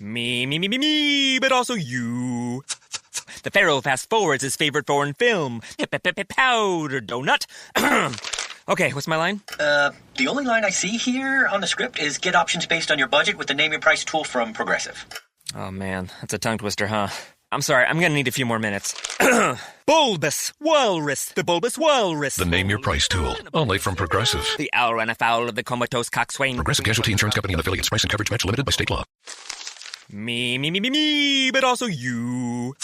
Me, but also you. The Pharaoh fast forwards his favorite foreign film, Powder Donut. Okay, what's my line? The only line I see here on the script is get options based on your budget with the Name Your Price tool from Progressive. Oh man, that's a tongue twister, huh? I'm sorry, I'm gonna need a few more minutes. Bulbous Walrus, the Bulbous Walrus. The Name Your Price tool, only from Progressive. The owl ran afoul of the comatose coxswain. Progressive Casualty Insurance Company and affiliates. Price and coverage match limited by state law. Me, but also you.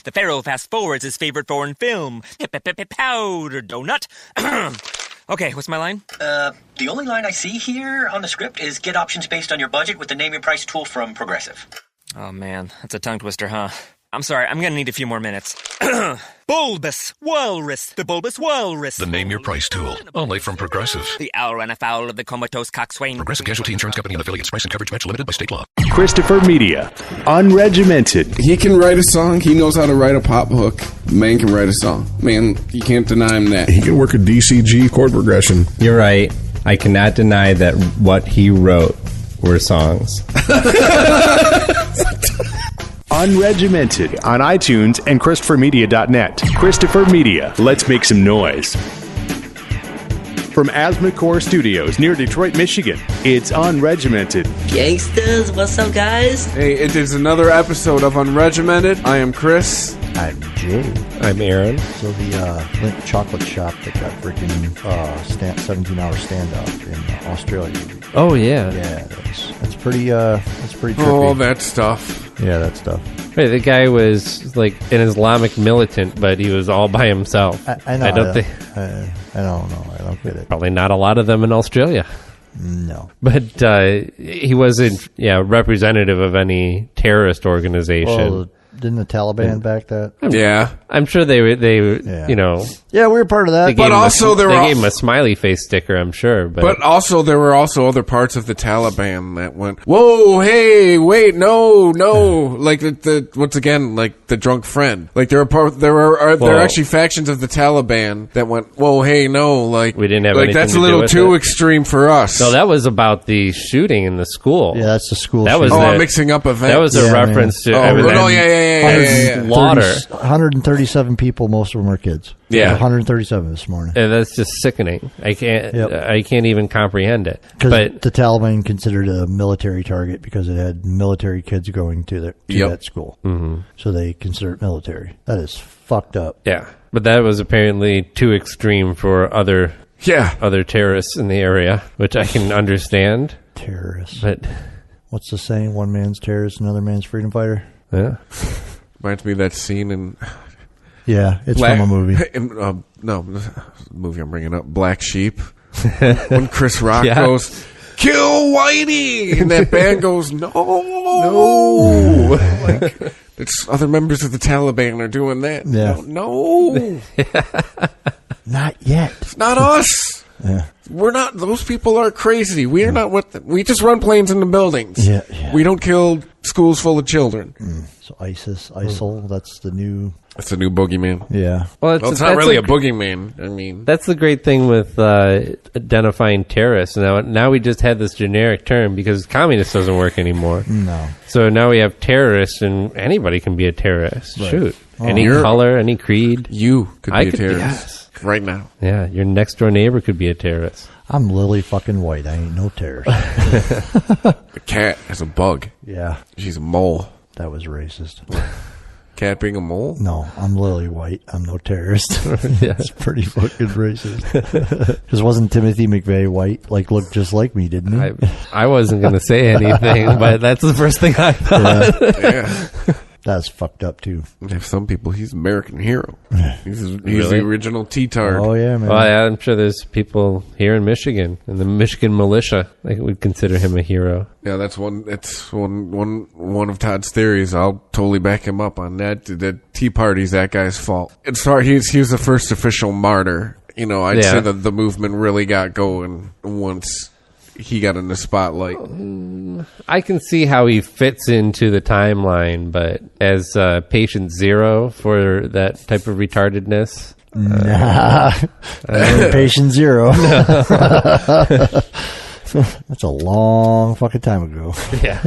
The Pharaoh fast forwards his favorite foreign film, Powder Donut. Okay, what's my line? The only line I see here on the script is get options based on your budget with the Name Your Price tool from Progressive. Oh man, that's a tongue twister, huh? I'm sorry, I'm gonna need a few more minutes. Bulbous Walrus, the Bulbous Walrus. The Name Your Price tool, only from Progressive. The owl ran afoul of the comatose coxswain. Progressive Casualty Insurance Company and affiliates. Price and coverage match limited by state law. Christopher Media, unregimented. He can write a song. He knows how to write a pop hook. Man can write a song. Man, you can't deny him that. He can work a DCG chord progression. You're right. I cannot deny that what he wrote were songs. Unregimented on iTunes and ChristopherMedia.net. Christopher Media, let's make some noise. From Asthmacore Studios near Detroit, Michigan, it's Unregimented. Gangsters, what's up, guys? Hey, it is another episode of Unregimented. I am Chris. I'm Jay. I'm Aaron. So the Lindt chocolate shop that got freaking 17-hour standoff in Australia. Oh yeah, yeah, that's pretty trippy. Oh, that stuff. Yeah, that stuff. Right, the guy was like an Islamic militant, but he was all by himself. I know. I don't think. I don't know. I don't get it. Probably not a lot of them in Australia. No. But he wasn't, representative of any terrorist organization. Well, didn't the Taliban back that? Yeah. I'm sure they Yeah, we were part of that. But also they gave him a smiley face sticker, I'm sure. But also there were also other parts of the Taliban that went, whoa, hey, wait, no. Like the once again, like the drunk friend. Like there are actually factions of the Taliban that went, whoa, hey, no, like we didn't have like anything that's to a do little with too it. extreme for us. No, that was about the shooting in the school. Yeah, that's the school. That was shooting. I'm mixing up events. That was a reference to everything. Oh, yeah. Slaughter. 137 people, most of them are kids. Yeah. 137 this morning. And that's just sickening. I can't even comprehend it. Because the Taliban considered it a military target because it had military kids going to that school. Mm-hmm. So they consider it military. That is fucked up. Yeah. But that was apparently too extreme for other terrorists in the area, which I can understand. Terrorists. But what's the saying? One man's terrorist, another man's freedom fighter? Yeah. Reminds me of that scene in... Yeah, it's from a movie. The movie I'm bringing up, Black Sheep. When Chris Rock goes, kill Whitey! And that band goes, no! Like, it's other members of the Taliban are doing that. Yeah. No! Not yet. It's not us! Yeah. We're not, those people are crazy. We are not we just run planes into buildings. Yeah. We don't kill schools full of children. So ISIL, that's the new... That's the new boogeyman. Yeah. Well, it's not really a boogeyman. I mean, that's the great thing with identifying terrorists. Now we just had this generic term because communist doesn't work anymore. No. So now we have terrorists, and anybody can be a terrorist. Right. Shoot. Any color, any creed. You could be a terrorist right now. Yeah, your next door neighbor could be a terrorist. I'm Lily fucking White. I ain't no terrorist. The cat has a bug. Yeah. She's a mole. That was racist. Cat being a mole? No, I'm Lily White. I'm no terrorist. That's pretty fucking racist. Because wasn't Timothy McVeigh white? Like, looked just like me, didn't he? I wasn't going to say anything, but that's the first thing I thought. Yeah. That's fucked up, too. If some people, he's American hero. He's the original T-tard. Oh, yeah, man. Well, yeah, I'm sure there's people here in Michigan, in the Michigan militia, that would consider him a hero. Yeah, that's one of Todd's theories. I'll totally back him up on that. The Tea Party's that guy's fault. He was the first official martyr. I'd say that the movement really got going once he got in the spotlight. I can see how he fits into the timeline, but as patient zero for that type of retardedness... patient zero. That's a long fucking time ago. Yeah.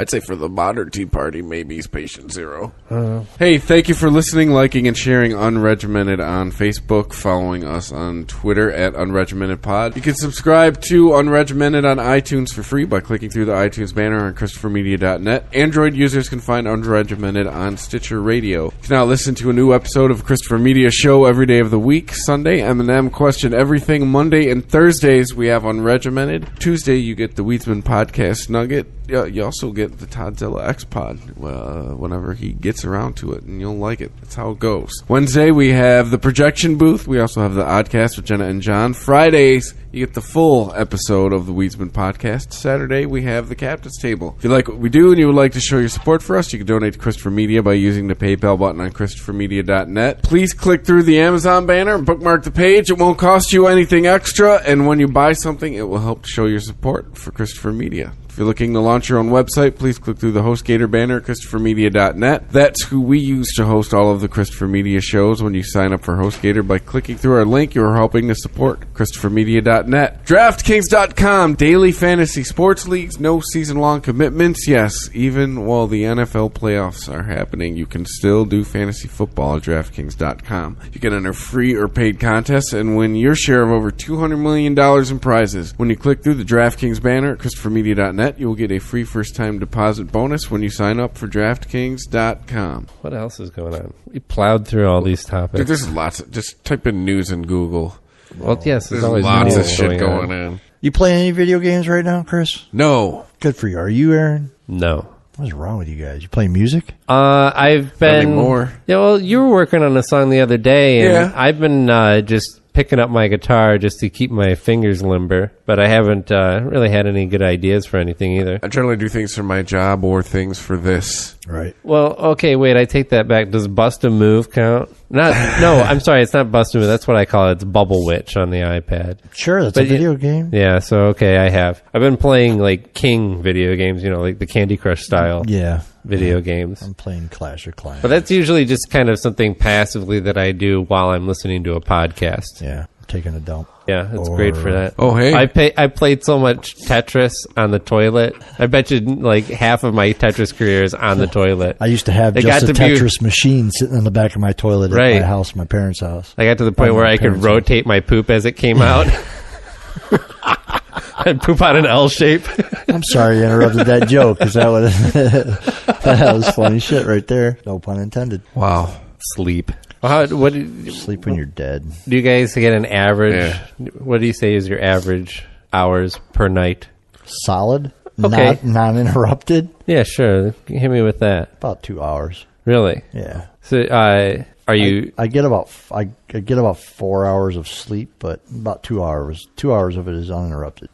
I'd say for the modern Tea Party, maybe he's patient zero. Hey, thank you for listening, liking, and sharing Unregimented on Facebook, following us on Twitter at UnregimentedPod. You can subscribe to Unregimented on iTunes for free by clicking through the iTunes banner on ChristopherMedia.net. Android users can find Unregimented on Stitcher Radio. You can now listen to a new episode of Christopher Media Show every day of the week. Sunday, M&M Question Everything. Monday and Thursdays, we have Unregimented. Tuesday, you get the Weedsman Podcast Nugget. You also get the Toddzilla X-Pod whenever he gets around to it, and you'll like it. That's how it goes. Wednesday, we have the Projection Booth. We also have the Oddcast with Jenna and John. Fridays, you get the full episode of the Weedsman Podcast. Saturday, we have the Captain's Table. If you like what we do and you would like to show your support for us, you can donate to Christopher Media by using the PayPal button on ChristopherMedia.net. Please click through the Amazon banner and bookmark the page. It won't cost you anything extra, and when you buy something, it will help show your support for Christopher Media. If you're looking to launch your own website, please click through the HostGator banner at ChristopherMedia.net. That's who we use to host all of the Christopher Media shows. When you sign up for HostGator by clicking through our link, you are helping to support ChristopherMedia.net. DraftKings.com, daily fantasy sports leagues, no season-long commitments. Yes, even while the NFL playoffs are happening, you can still do fantasy football at DraftKings.com. You can enter free or paid contests and win your share of over $200 million in prizes. When you click through the DraftKings banner at ChristopherMedia.net, you will get a free first-time deposit bonus when you sign up for DraftKings.com. What else is going on? We plowed through all these topics. Dude, there's lots of... Just type in news in Google. Well, yes, there's always lots of news shit going on. You playing any video games right now, Chris? No. Good for you. Are you, Aaron? No. What's wrong with you guys? You play music? I've been... Not anymore. Yeah, well, you were working on a song the other day, and yeah. I've been just picking up my guitar just to keep my fingers limber, but I haven't really had any good ideas for anything either. I generally do things for my job or things for this. Right. Well, okay, wait, I take that back. Does Bust a Move count? No, I'm sorry, it's not Bust a Move. That's what I call it. It's Bubble Witch on the iPad. Sure, that's a video game. Yeah, so, okay, I've been playing, like, King video games, like the Candy Crush style. Yeah. Video games. I'm playing Clash of Clans. But that's usually just kind of something passively that I do while I'm listening to a podcast. Yeah, taking a dump. Yeah, it's great for that. Oh, hey. I played so much Tetris on the toilet. I bet you like half of my Tetris career is on the toilet. I used to have just a Tetris machine sitting in the back of my toilet at my house, my parents' house. I got to the point where I could rotate my poop as it came out. I'd poop out an L shape. I'm sorry you interrupted that joke, because that was funny shit right there. No pun intended. Wow. Sleep. Sleep when you're dead. Do you guys get an average? Yeah. What do you say is your average hours per night? Solid? Okay. Non-interrupted? Yeah, sure. Hit me with that. About 2 hours. Really? Yeah. So, are you? I get about 4 hours of sleep, but about 2 hours. 2 hours of it is uninterrupted.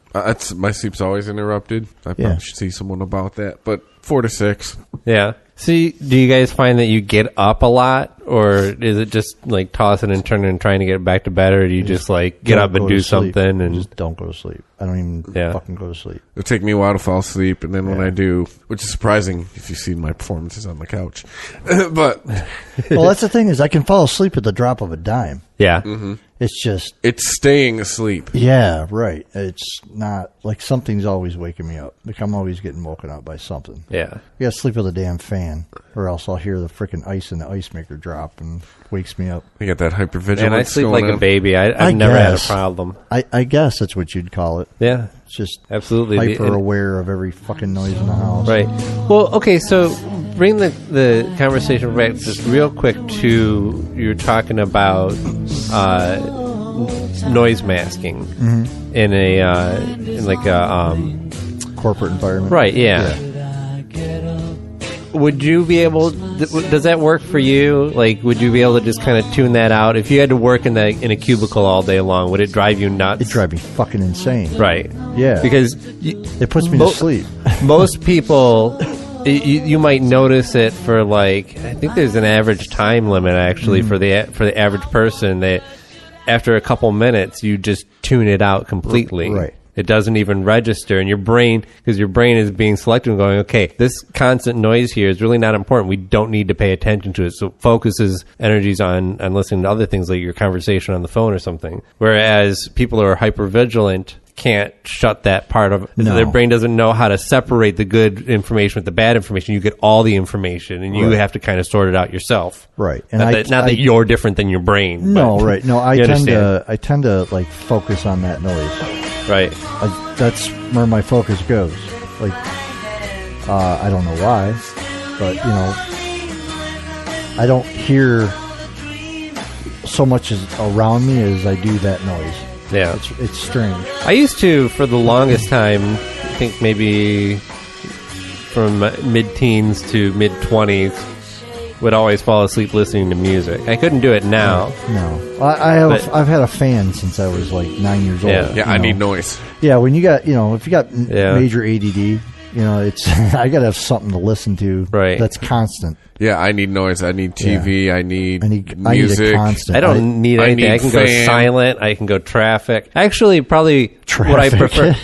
My sleep's always interrupted. I probably should see someone about that, but 4 to 6. Yeah. So, do you guys find that you get up a lot, or is it just like tossing and turning and trying to get back to bed, or do you just like get up and do something and just don't go to sleep? I don't even fucking go to sleep. It'll take me a while to fall asleep, and then when I do, which is surprising if you've seen my performances on the couch, but well, that's the thing is I can fall asleep at the drop of a dime. Yeah. Mm-hmm. It's staying asleep. Yeah, right. It's not like something's always waking me up. Like I'm always getting woken up by something. Yeah. You gotta sleep with a damn fan, or else I'll hear the freaking ice in the ice maker drop and wakes me up. You got that hypervigilance. And I sleep like a baby. I've never had a problem. I guess that's what you'd call it. Yeah. It's just absolutely hyper aware of every fucking noise in the house. Right. Well, okay, so bring the conversation back just real quick to you were talking about noise masking in a corporate environment. Right, yeah. Would you be able? Does that work for you? Like, would you be able to just kind of tune that out? If you had to work in a cubicle all day long, would it drive you nuts? It'd drive me fucking insane. Right. Yeah. Because it puts me to sleep. Most people, you might notice it for like, I think there's an average time limit actually for the average person that after a couple minutes you just tune it out completely. Right. It doesn't even register, and your brain, because your brain is being selective and going, okay, this constant noise here is really not important. We don't need to pay attention to it. So it focuses energies on listening to other things like your conversation on the phone or something. Whereas people who are hypervigilant can't shut that part of No. their brain doesn't know how to separate the good information with the bad information. You get all the information, and you have to kind of sort it out yourself. Right. And Not that you're different than your brain. No, but right. No, I you tend to like focus on that noise. Right. That's where my focus goes. Like, I don't know why, but I don't hear so much around me as I do that noise. Yeah. It's strange. I used to, for the longest time, I think maybe from mid-teens to mid-20s, would always fall asleep listening to music. I couldn't do it now. No. I've had a fan since I was like 9 years old. Yeah, I need noise. Yeah, when you got, if you got major ADD, it's I got to have something to listen to that's constant. Yeah, I need noise. I need TV. Yeah. I need music. I need a constant. I don't need anything. I can go silent. I can go traffic. Actually, probably what I prefer.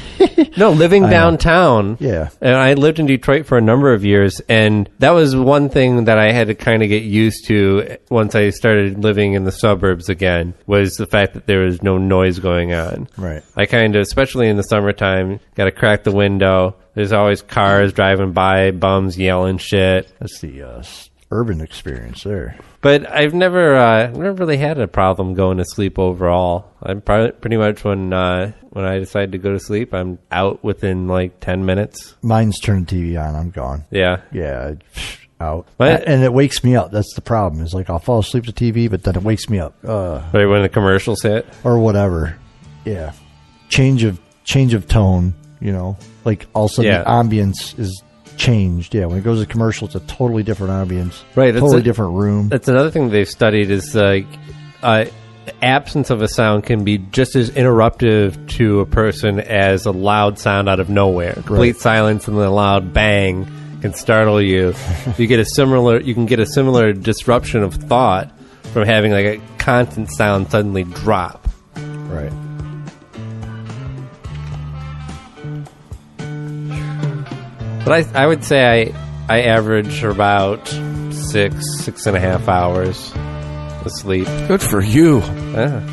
No, living downtown. Yeah. And I lived in Detroit for a number of years, and that was one thing that I had to kind of get used to once I started living in the suburbs again, was the fact that there was no noise going on. Right. I kind of, especially in the summertime, got to crack the window. There's always cars driving by, bums yelling shit. That's the urban experience there. But I've never really had a problem going to sleep overall. I'm pretty much when I decide to go to sleep, I'm out within like 10 minutes. Mine's turned the TV on. I'm gone. Yeah. Yeah. Out. And it wakes me up. That's the problem. Is like I'll fall asleep to TV, but then it wakes me up. Right when the commercials hit? Or whatever. Yeah. Change of tone, Like all of a sudden the ambience is changed. Yeah, when it goes to commercial, it's a totally different ambience. Right. Totally different room. That's another thing they've studied is like absence of a sound can be just as interruptive to a person as a loud sound out of nowhere. Complete silence and then a loud bang can startle you. You can get a similar disruption of thought from having like a constant sound suddenly drop. Right. But I would say I average about 6.5 hours of sleep. Good for you. Yeah.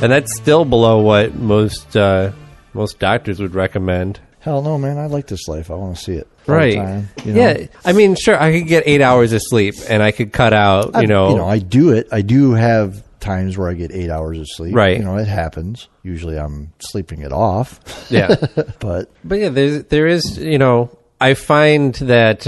And that's still below what most doctors would recommend. Hell no, man. I like this life. I want to see it. Right. All the time, Yeah. I mean, sure, I could get 8 hours of sleep and I could cut out, I do it. I do have times where I get 8 hours of sleep. Right. It happens. Usually I'm sleeping it off. Yeah. But yeah, there is, I find that,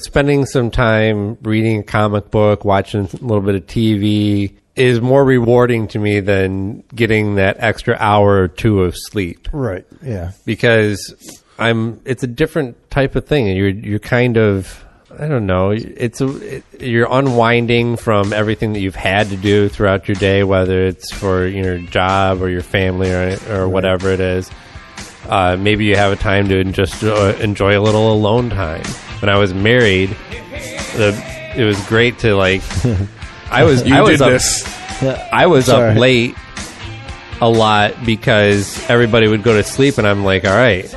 spending some time reading a comic book, watching a little bit of TV is more rewarding to me than getting that extra hour or two of sleep. Right. Yeah. Because it's a different type of thing. You're kind of, I don't know, you're unwinding from everything that you've had to do throughout your day, whether it's for your job or your family or whatever it is. Maybe you have a time to just enjoy a little alone time. When I was married, it was great to like. I was up late a lot because everybody would go to sleep, and I'm like, all right,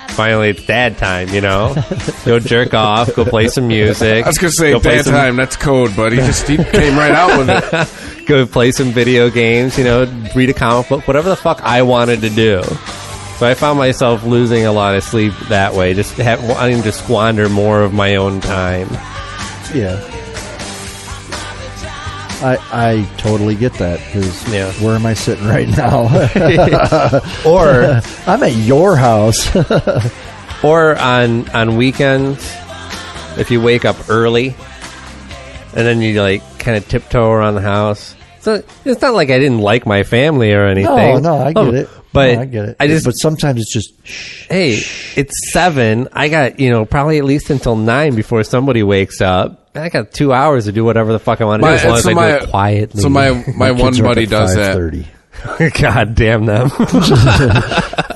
finally it's dad time. Go jerk off, go play some music. I was gonna say dad time. That's code, but he came right out with it. Go play some video games. Read a comic book, whatever the fuck I wanted to do. So I found myself losing a lot of sleep that way, just wanting to squander more of my own time. Yeah. I totally get that, because where am I sitting right now? Or I'm at your house. Or on weekends, if you wake up early, and then you kind of tiptoe around the house. So it's not like I didn't like my family or anything. No, I get it. But I get it. But sometimes it's just hey, it's 7. I got probably at least until 9 before somebody wakes up. I got 2 hours to do whatever the fuck I want to do as long as I do it quietly. So my one buddy does that. 5:30. God damn them.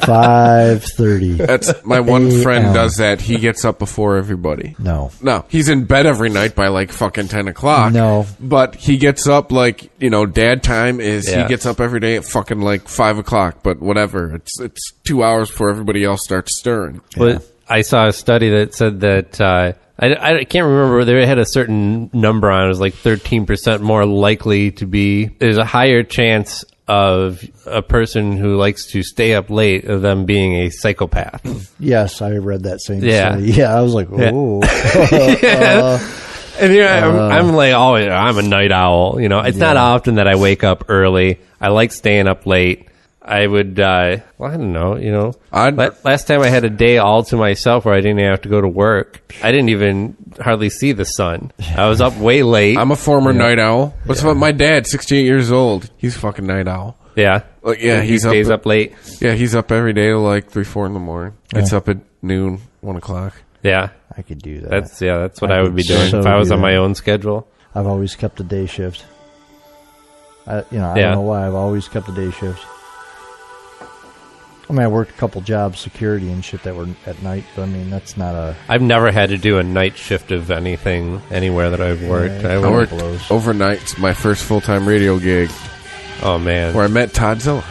5:30. That's my one friend does that. He gets up before everybody. No, he's in bed every night by like fucking 10 o'clock. No, but he gets up dad time is he gets up every day at fucking like 5 o'clock. But whatever, it's 2 hours before everybody else starts stirring. Well, I saw a study that said that I can't remember. They had a certain number on it. It was like 13% more likely to be. There's a higher chance of a person who likes to stay up late of them being a psychopath. Yes, I read that same study. Yeah, I was like, oh. And I'm like, oh, I'm a night owl. It's not often that I wake up early. I like staying up late. I would, I don't know, last time I had a day all to myself where I didn't even have to go to work. I didn't even hardly see the sun. I was up way late. I'm a former night owl. What's about my dad, 68 years old? He's a fucking night owl. Yeah. He stays up late. Yeah, he's up every day till like 3, 4 in the morning. Gets up at noon, 1 o'clock. Yeah. I could do that. That's what I would be doing if I was on my own schedule. I've always kept a day shift. I don't know why. I've always kept a day shift. I worked a couple jobs, security and shit that were at night, but that's not a... I've never had to do a night shift of anything anywhere that I've worked. I worked overnight, my first full-time radio gig. Oh, man. Where I met Todd Zilla.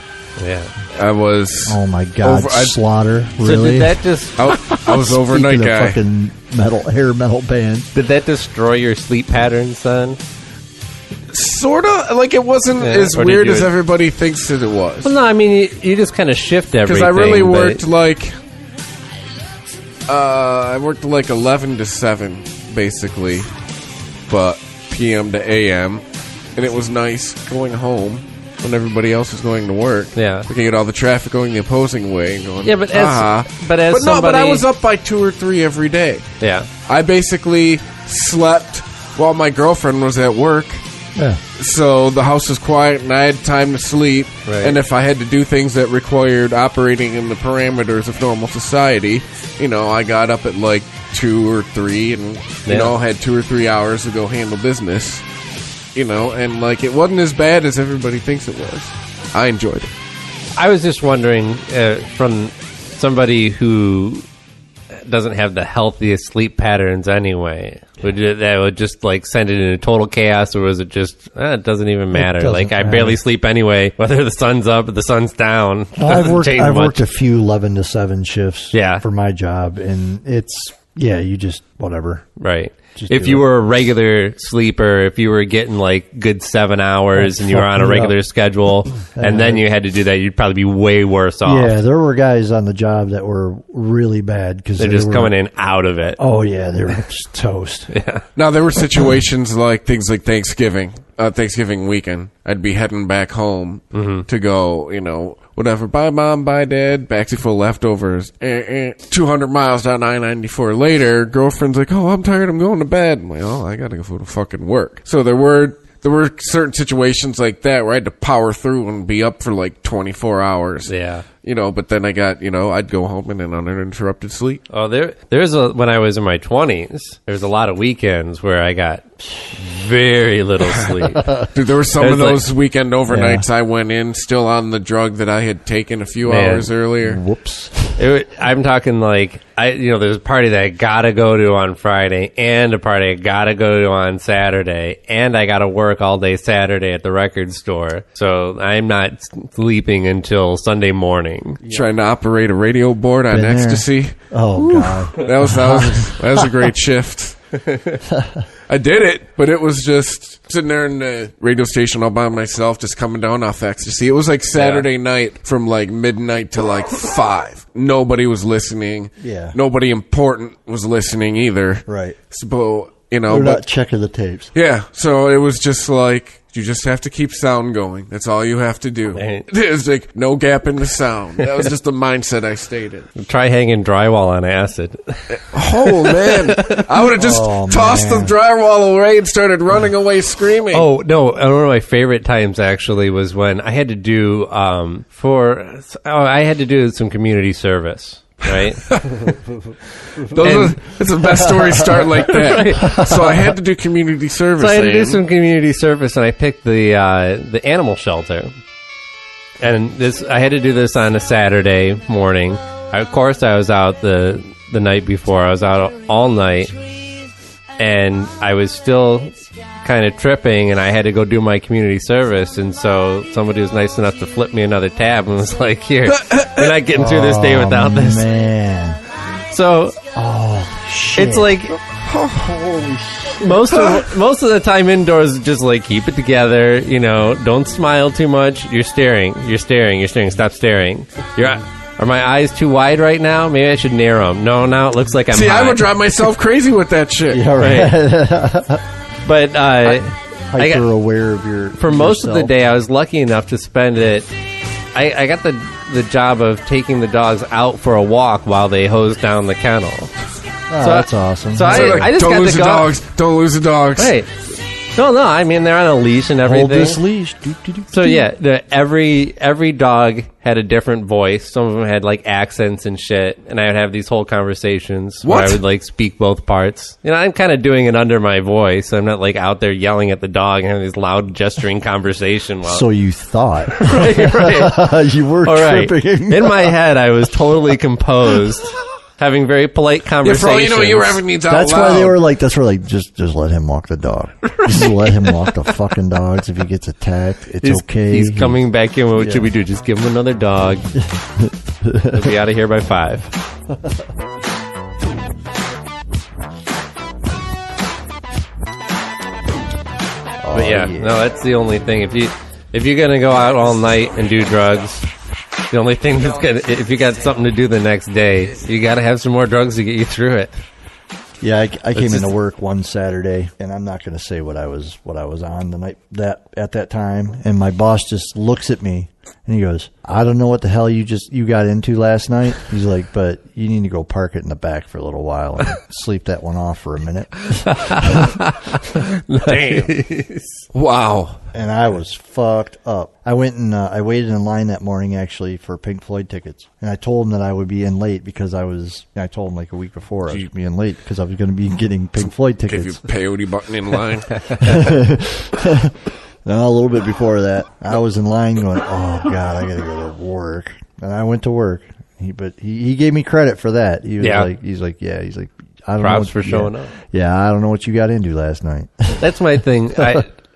Yeah. I was... Oh, my God. Slaughter. Really? So did that just... I was overnight guy. Fucking hair metal band. Did that destroy your sleep patterns then? Sort of. Like, it wasn't as weird as everybody thinks that it was. Well, no, you just kind of shift everything. Because I really worked I worked like 11 to 7, basically. But PM to AM. And it was nice going home when everybody else was going to work. Yeah. Looking at all the traffic going the opposing way and going, but but I was up by 2 or 3 every day. Yeah. I basically slept while my girlfriend was at work. Yeah. So the house was quiet and I had time to sleep. Right. And if I had to do things that required operating in the parameters of normal society, I got up at like 2 or 3 and, had 2 or 3 hours to go handle business. And like it wasn't as bad as everybody thinks it was. I enjoyed it. I was just wondering, from somebody who doesn't have the healthiest sleep patterns anyway, that would just like send it into total chaos, or was it just it doesn't even matter? Like I barely sleep anyway, whether the sun's up or the sun's down. I've worked a few 11 to 7 shifts for my job, and it's you just whatever. Right. If you were a regular sleeper, if you were getting like good 7 hours and you were on a regular schedule, and then you had to do that, you'd probably be way worse off. Yeah, there were guys on the job that were really bad because they're just coming in out of it. Oh yeah, they were just toast. Yeah. Now there were situations like things like Thanksgiving weekend. I'd be heading back home to go, whatever. Bye, Mom. Bye, Dad. Backseat full of leftovers. 200 miles down I-94 later, girlfriend's like, oh, I'm tired. I'm going to bed. I'm like, oh, I got to go to fucking work. So there were certain situations like that where I had to power through and be up for like 24 hours. Yeah. But then I got, I'd go home and then uninterrupted sleep. Oh, when I was in my 20s, there was a lot of weekends where I got very little sleep. Dude, there were some of those weekend overnights I went in still on the drug that I had taken a few hours earlier. Whoops. I'm talking like, there's a party that I gotta go to on Friday and a party I gotta go to on Saturday, and I gotta work all day Saturday at the record store. So I'm not sleeping until Sunday morning. Trying to operate a radio board on ecstasy. Oh, God. That was a great shift. I did it, but it was just sitting there in the radio station all by myself, just coming down off ecstasy. It was like Saturday night from like midnight to like 5. Nobody was listening. Yeah. Nobody important was listening either. Right. So, They're not checking the tapes. Yeah. So it was just like, you just have to keep sound going. That's all you have to do. There's like no gap in the sound. That was just the mindset I stayed in. Try hanging drywall on acid. Oh, man. I would have just tossed the drywall away and started running away screaming. Oh, no. One of my favorite times actually was when I had to do I had to do some community service. Right? It's the best stories start like that. Right. So I had to do community service. So I had to do some community service, and I picked the animal shelter. And I had to do this on a Saturday morning. Of course, I was out the night before. I was out all night, and I was still kind of tripping, and I had to go do my community service. And so somebody was nice enough to flip me another tab and was like, here, we're not getting through this day without this. Man. So shit. it's like Holy shit. Most of the time indoors, just like keep it together. You know, don't smile too much. You're staring. Stop staring. Are my eyes too wide right now? Maybe I should narrow them. No, now it looks like I'm See, high. I would drive myself crazy with that shit. Yeah, right. But hyper aware of your. For most of the day, I was lucky enough to spend it. I got the job of taking the dogs out for a walk while they hose down the kennel. Oh, that's awesome. So I just don't got lose to the go. dogs. Don't lose the dogs. Hey, no. I mean, they're on a leash and everything. Hold this leash. So yeah, every dog had a different voice. Some of them had like accents and shit, and I would have these whole conversations where I would like speak both parts. You know, I'm kind of doing it under my voice. I'm not like out there yelling at the dog and having this loud gesturing conversation. So you thought. right. You were tripping. In my head, I was totally composed. Having very polite conversations. Yeah, for all you know, you were having these out That's loud. why they were like, just let him walk the dog. Just let him walk the fucking dogs. If he gets attacked, it's okay. He's coming back in. What should we do? Just give him another dog. He'll be out of here by 5. But yeah, no, that's the only thing. If you're gonna go out all night and do drugs, the only thing that's if you got something to do the next day, you got to have some more drugs to get you through it. Yeah, I came into work one Saturday, and I'm not going to say what I was on the night at that time. And my boss just looks at me and he goes, "I don't know what the hell you got into last night." He's like, "But you need to go park it in the back for a little while and sleep that one off for a minute." Damn. Wow. And I was fucked up. I went and I waited in line that morning actually for Pink Floyd tickets, and I told him that I would be in late because I told him like a week before I was going to be in late because I was going to be getting Pink Floyd tickets. Give you peyote button in line. No, a little bit before that, I was in line going, "Oh God, I got to go to work," and I went to work. But he gave me credit for that. He was like, I don't Props know for showing up. Yeah, I don't know what you got into last night. That's my thing.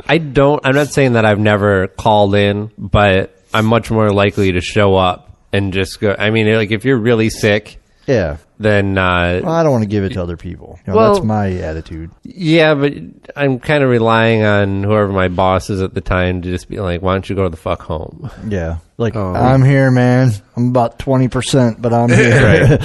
I'm not saying that I've never called in, but I'm much more likely to show up and just go. I mean, like if you're really sick, yeah, then well, I don't want to give it to other people. That's my attitude. Yeah, but I'm kind of relying on whoever my boss is at the time to just be like, "Why don't you go the fuck home?" Yeah, like I'm here, man. I'm about 20%, but I'm here.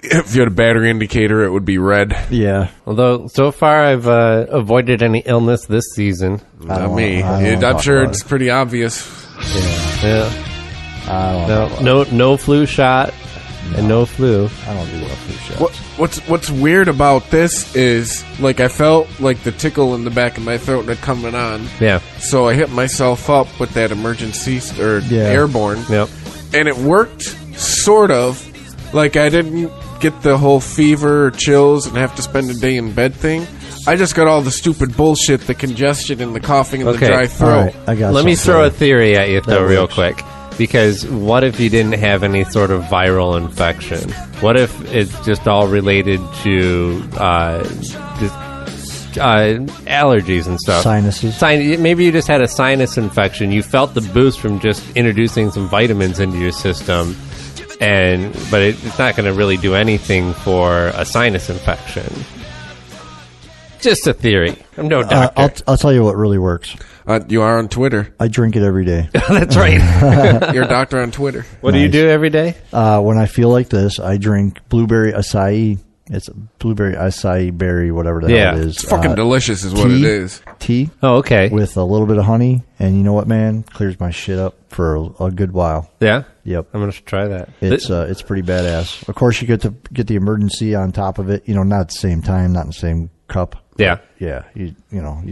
If you had a battery indicator, it would be red. Yeah. Although so far I've avoided any illness this season. Not me. I'm sure it's pretty obvious. Yeah. I don't know. No flu shot. And no flu. I don't do no flu shots. What's weird about this is, like, I felt like the tickle in the back of my throat had coming on. Yeah. So I hit myself up with that emergency airborne. Yep. And it worked, sort of. Like, I didn't get the whole fever or chills and have to spend a day in bed thing. I just got all the stupid bullshit, the congestion and the coughing and the dry throat. Right, Let me throw a theory at you, though, real quick. Because what if you didn't have any sort of viral infection? What if it's just all related to allergies and stuff? Sinuses. Maybe you just had a sinus infection. You felt the boost from just introducing some vitamins into your system, but it's not going to really do anything for a sinus infection. Just a theory. I'm no doctor. I'll tell you what really works. You are on Twitter. I drink it every day. That's right. You're a doctor on Twitter. What do you do every day? When I feel like this, I drink blueberry acai. It's blueberry acai berry, whatever the hell it is. It's fucking delicious is what it is. Tea. Oh, okay. With a little bit of honey. And you know what, man? Clears my shit up for a good while. Yeah? Yep. I'm going to try that. It's pretty badass. Of course, you get the emergency on top of it. Not at the same time, not in the same cup. Yeah. Yeah. You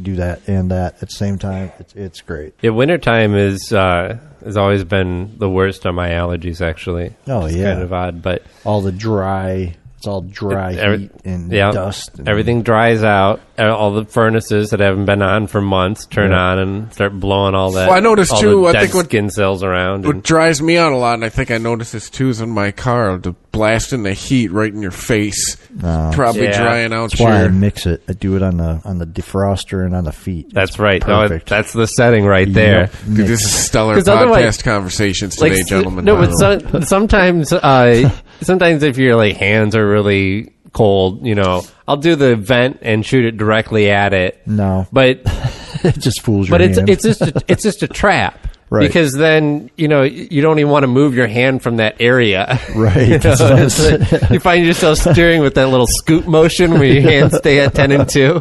do that and that at the same time. It's great. Yeah, wintertime has always been the worst on my allergies, actually. Oh, it's kind of odd, but all the dry... It's all dry heat and dust. Everything dries out. All the furnaces that haven't been on for months turn on and start blowing all that. Well, I noticed too. I think skin cells around. What drives me out a lot, and I think I noticed this too, is in my car, the blasting the heat right in your face. Probably drying out. That's why I mix it. I do it on the defroster and on the feet. That's right. Perfect. That's the setting right there. Yep. Dude, this is stellar podcast conversations today, gentlemen. No, but sometimes if your hands are really cold. I'll do the vent and shoot it directly at it. No, but it just fools your But hand. it's just a trap. Right. Because then, you don't even want to move your hand from that area. Right. That's what I'm saying. You find yourself steering with that little scoop motion where your hands stay at 10 and 2.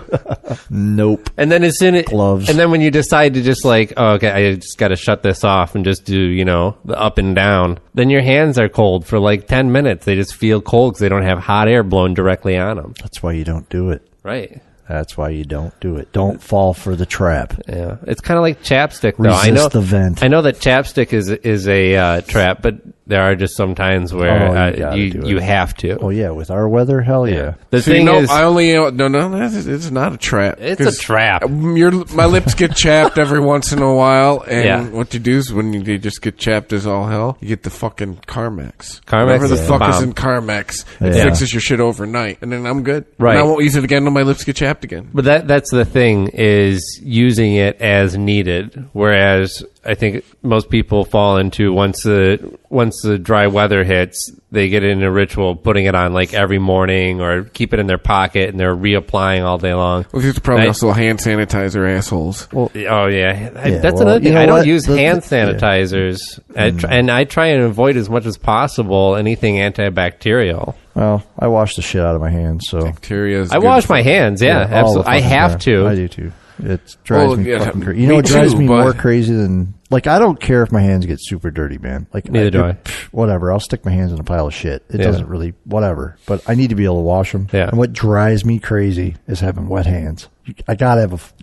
Nope. And then gloves. And then when you decide to just like, oh, okay, I just got to shut this off and just do, the up and down, then your hands are cold for like 10 minutes. They just feel cold because they don't have hot air blowing directly on them. That's why you don't do it. Right. That's why you don't do it. Don't fall for the trap. Yeah, it's kind of like chapstick, though. Resist the vent. I know that chapstick is a trap, but there are just some times where you have to. Oh yeah, with our weather, hell yeah. The thing is, I only it's not a trap. It's a trap. My lips get chapped every once in a while, and what you do is when you just get chapped as all hell, you get the fucking Carmex. Whatever the fuck is in Carmex, it fixes your shit overnight, and then I'm good. Right. And I won't use it again when my lips get chapped again. But that's the thing, is using it as needed, whereas I think most people fall into once the dry weather hits, they get in a ritual of putting it on like every morning or keep it in their pocket and they're reapplying all day long. Well, these are probably also hand sanitizer assholes. Well, that's another thing. I don't use hand sanitizers, and I try and avoid as much as possible anything antibacterial. Well, I wash the shit out of my hands, so bacteria. I wash my hands. Yeah, absolutely. I have to. I do too. It drives me fucking crazy. It drives me more crazy than... Like, I don't care if my hands get super dirty, man. Like, neither do I. Whatever. I'll stick my hands in a pile of shit. It doesn't really... Whatever. But I need to be able to wash them. Yeah. And what drives me crazy is having wet hands. I gotta have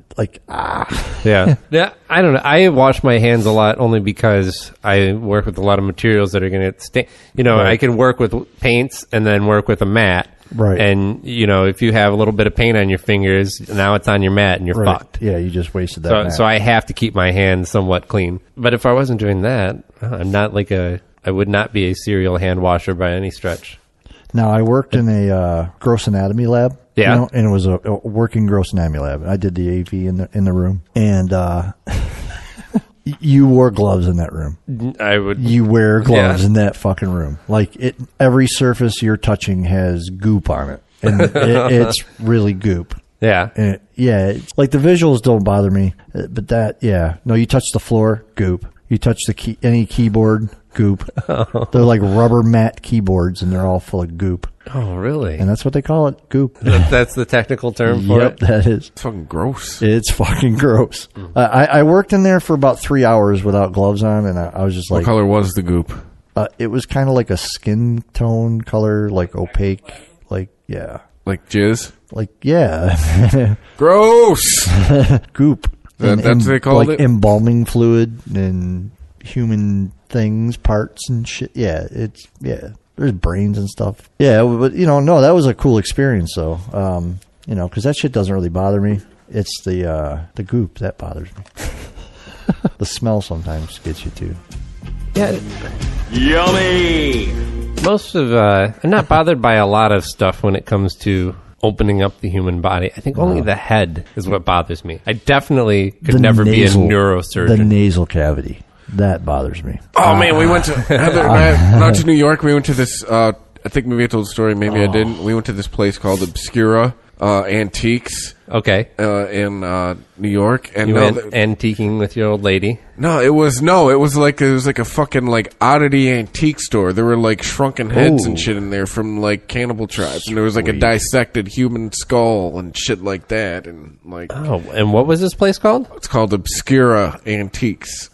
Yeah. Yeah, I don't know. I wash my hands a lot only because I work with a lot of materials that are going to stain. Right. I can work with paints and then work with a mat. Right. And, if you have a little bit of paint on your fingers, now it's on your mat and you're fucked. Yeah, you just wasted that mat. So I have to keep my hands somewhat clean. But if I wasn't doing that, I'm not I would not be a serial hand washer by any stretch. Now, I worked in a gross anatomy lab. Yeah. And it was a working gross anatomy lab. I did the AV in the room. And you wore gloves in that room. I would. You wear gloves in that fucking room. Like, every surface you're touching has goop on it. And it's really goop. Yeah. And it's, like, the visuals don't bother me. But that, No, you touch the floor, goop. You touch any keyboard, goop. They're like rubber mat keyboards, and they're all full of goop. Oh, really? And that's what they call it, goop. That's the technical term for it? Yep, that is. It's fucking gross. It's fucking gross. I worked in there for about 3 hours without gloves on, and I was just like... What color was the goop? It was kind of like a skin tone color, like opaque, like jizz? Gross! Goop. That's what they called like it? Embalming fluid and human things, parts and shit. Yeah, there's brains and stuff. Yeah, but no, that was a cool experience though. Because that shit doesn't really bother me. It's the goop that bothers me. The smell sometimes gets you too. Yeah. Yummy! I'm not bothered by a lot of stuff when it comes to opening up the human body. I think only the head is what bothers me. I definitely could never be a neurosurgeon. The nasal cavity. That bothers me. Oh, man, we went to... not to New York. We went to this... I think maybe I told the story. Maybe I didn't. We went to this place called Obscura Antiques. Okay. In New York. And you went antiquing with your old lady? No, it was like a fucking like oddity antique store. There were like shrunken heads and shit in there from like cannibal tribes, and there was like a dissected human skull and shit like that, and like. Oh, and what was this place called? It's called Obscura Antiques.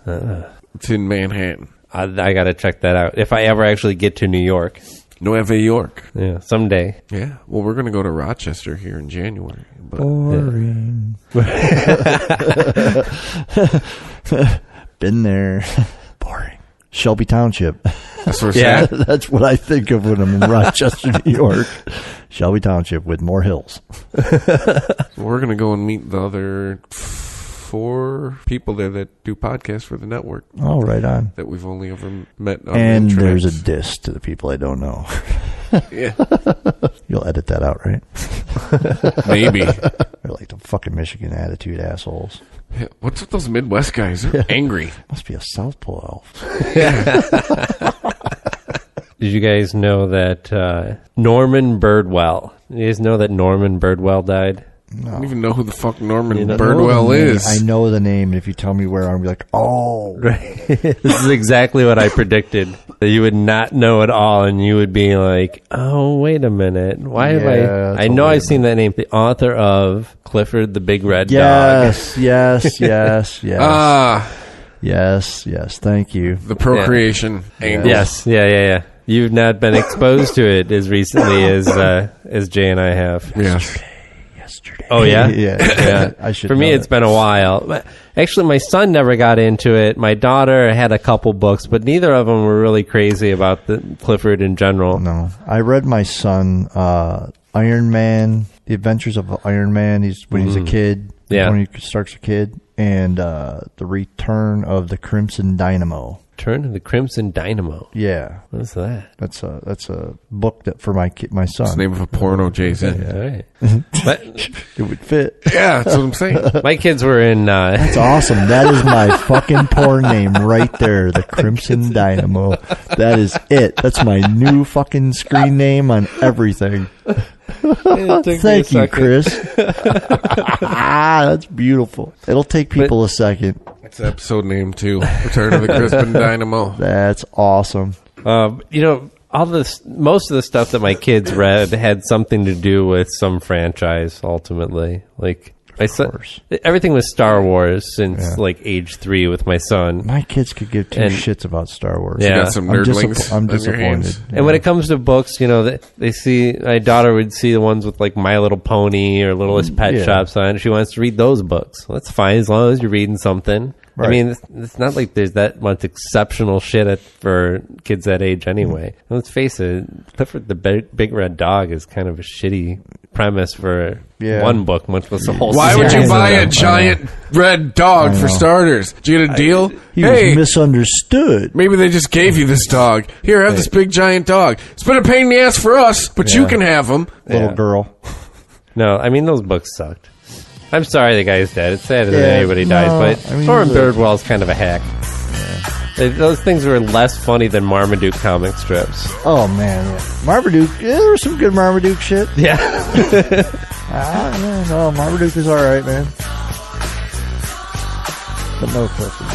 It's in Manhattan. I gotta check that out if I ever actually get to New York. Nueva York. Yeah, someday. Yeah. Well, we're gonna go to Rochester here in January. But, boring. Been there. Boring. Shelby Township. That's what we're saying. That's what I think of when I'm in Rochester, New York. Shelby Township with more hills. We're gonna go and meet the other 4 people there that do podcasts for the network. Oh, right on. That we've only ever met on and the there's a diss to the people I don't know. Yeah. You'll edit that out, right? Maybe. They're like the fucking Michigan attitude assholes. Yeah. What's with those Midwest guys? They're angry. Must be a South Pole elf. Did you guys know that Norman Birdwell, You guys know that Norman Birdwell died? I don't even know who the fuck Norman I know Birdwell the name. is. I know the name, and if you tell me where, I'll be like, oh. Right. This is exactly what I predicted. That you would not know at all, and you would be like, oh, wait a minute. Why have I know I've seen that name. The author of Clifford the Big Red Dog. Yes. Ah. Yes. Thank you. The procreation angle. Yes. Yeah. You've not been exposed to it as recently as Jay and I have. Yes. Yesterday. Oh, yeah? Yeah. I should. For me, it's been a while. Actually, my son never got into it. My daughter had a couple books, but neither of them were really crazy about the Clifford in general. No. I read my son Iron Man, The Adventures of Iron Man. He's a kid. Yeah. When he starts a kid. And The Return of the Crimson Dynamo. Return of the Crimson Dynamo. Yeah. What is that? That's a book that for my son. It's the name of a porno, Jason. All right. But it would fit. Yeah, that's what I'm saying. My kids were in... That's awesome. That is my fucking porn name right there. The Crimson Dynamo. That is it. That's my new fucking screen name on everything. Thank you, Chris. That's beautiful. It'll take people a second. It's the episode name, too. Return of the Crimson Dynamo. That's awesome. Most of the stuff that my kids read had something to do with some franchise, ultimately. Like, my son, everything was Star Wars since, like, age 3 with my son. My kids could give two shits about Star Wars. You got some nerdlings. I'm disappointed. And when it comes to books, they see, my daughter would see the ones with, like, My Little Pony or Littlest Pet Shops on. She wants to read those books. Well, that's fine, as long as you're reading something. Right. I mean, it's not like there's that much exceptional shit for kids that age anyway. Let's face it, Clifford the Big Red Dog is kind of a shitty premise for one book, much less a whole Why series. would you buy a giant red dog for starters? Did you get a deal? He was misunderstood. Maybe they just gave you this dog. Here, have this big giant dog. It's been a pain in the ass for us, but you can have him. Little girl. No, I mean, those books sucked. I'm sorry the guy's dead. It's sad that anybody dies, but Norman Birdwell's kind of a hack. Yeah. Those things were less funny than Marmaduke comic strips. Oh, man. Yeah. Marmaduke, there was some good Marmaduke shit. Yeah. No, Marmaduke is all right, man. But no Clifford.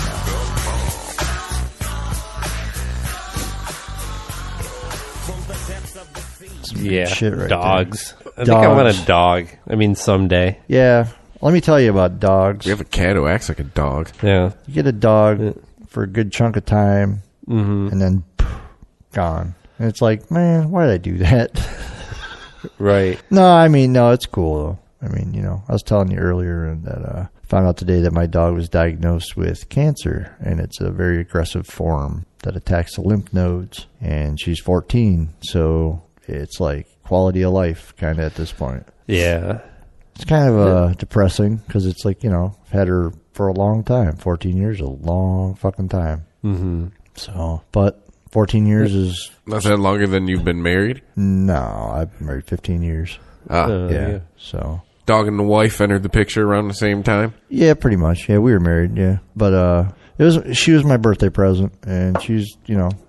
Yeah, shit right dogs. There. I think I want a dog. I mean, someday. Yeah. Let me tell you about dogs. We have a cat who acts like a dog. Yeah. You get a dog for a good chunk of time, and then gone. And it's like, man, why did I do that? Right. No, it's cool, though. I mean, I was telling you earlier that I found out today that my dog was diagnosed with cancer, and it's a very aggressive form that attacks the lymph nodes, and she's 14, so it's like quality of life kind of at this point. Yeah. It's kind of depressing because it's like, I've had her for a long time. 14 years is a long fucking time. Mm-hmm. So, but 14 years is... Not that longer than you've been married? No, I've been married 15 years. Yeah. So... Dog and the wife entered the picture around the same time? Yeah, pretty much. Yeah, we were married, yeah. But she was my birthday present, and she's,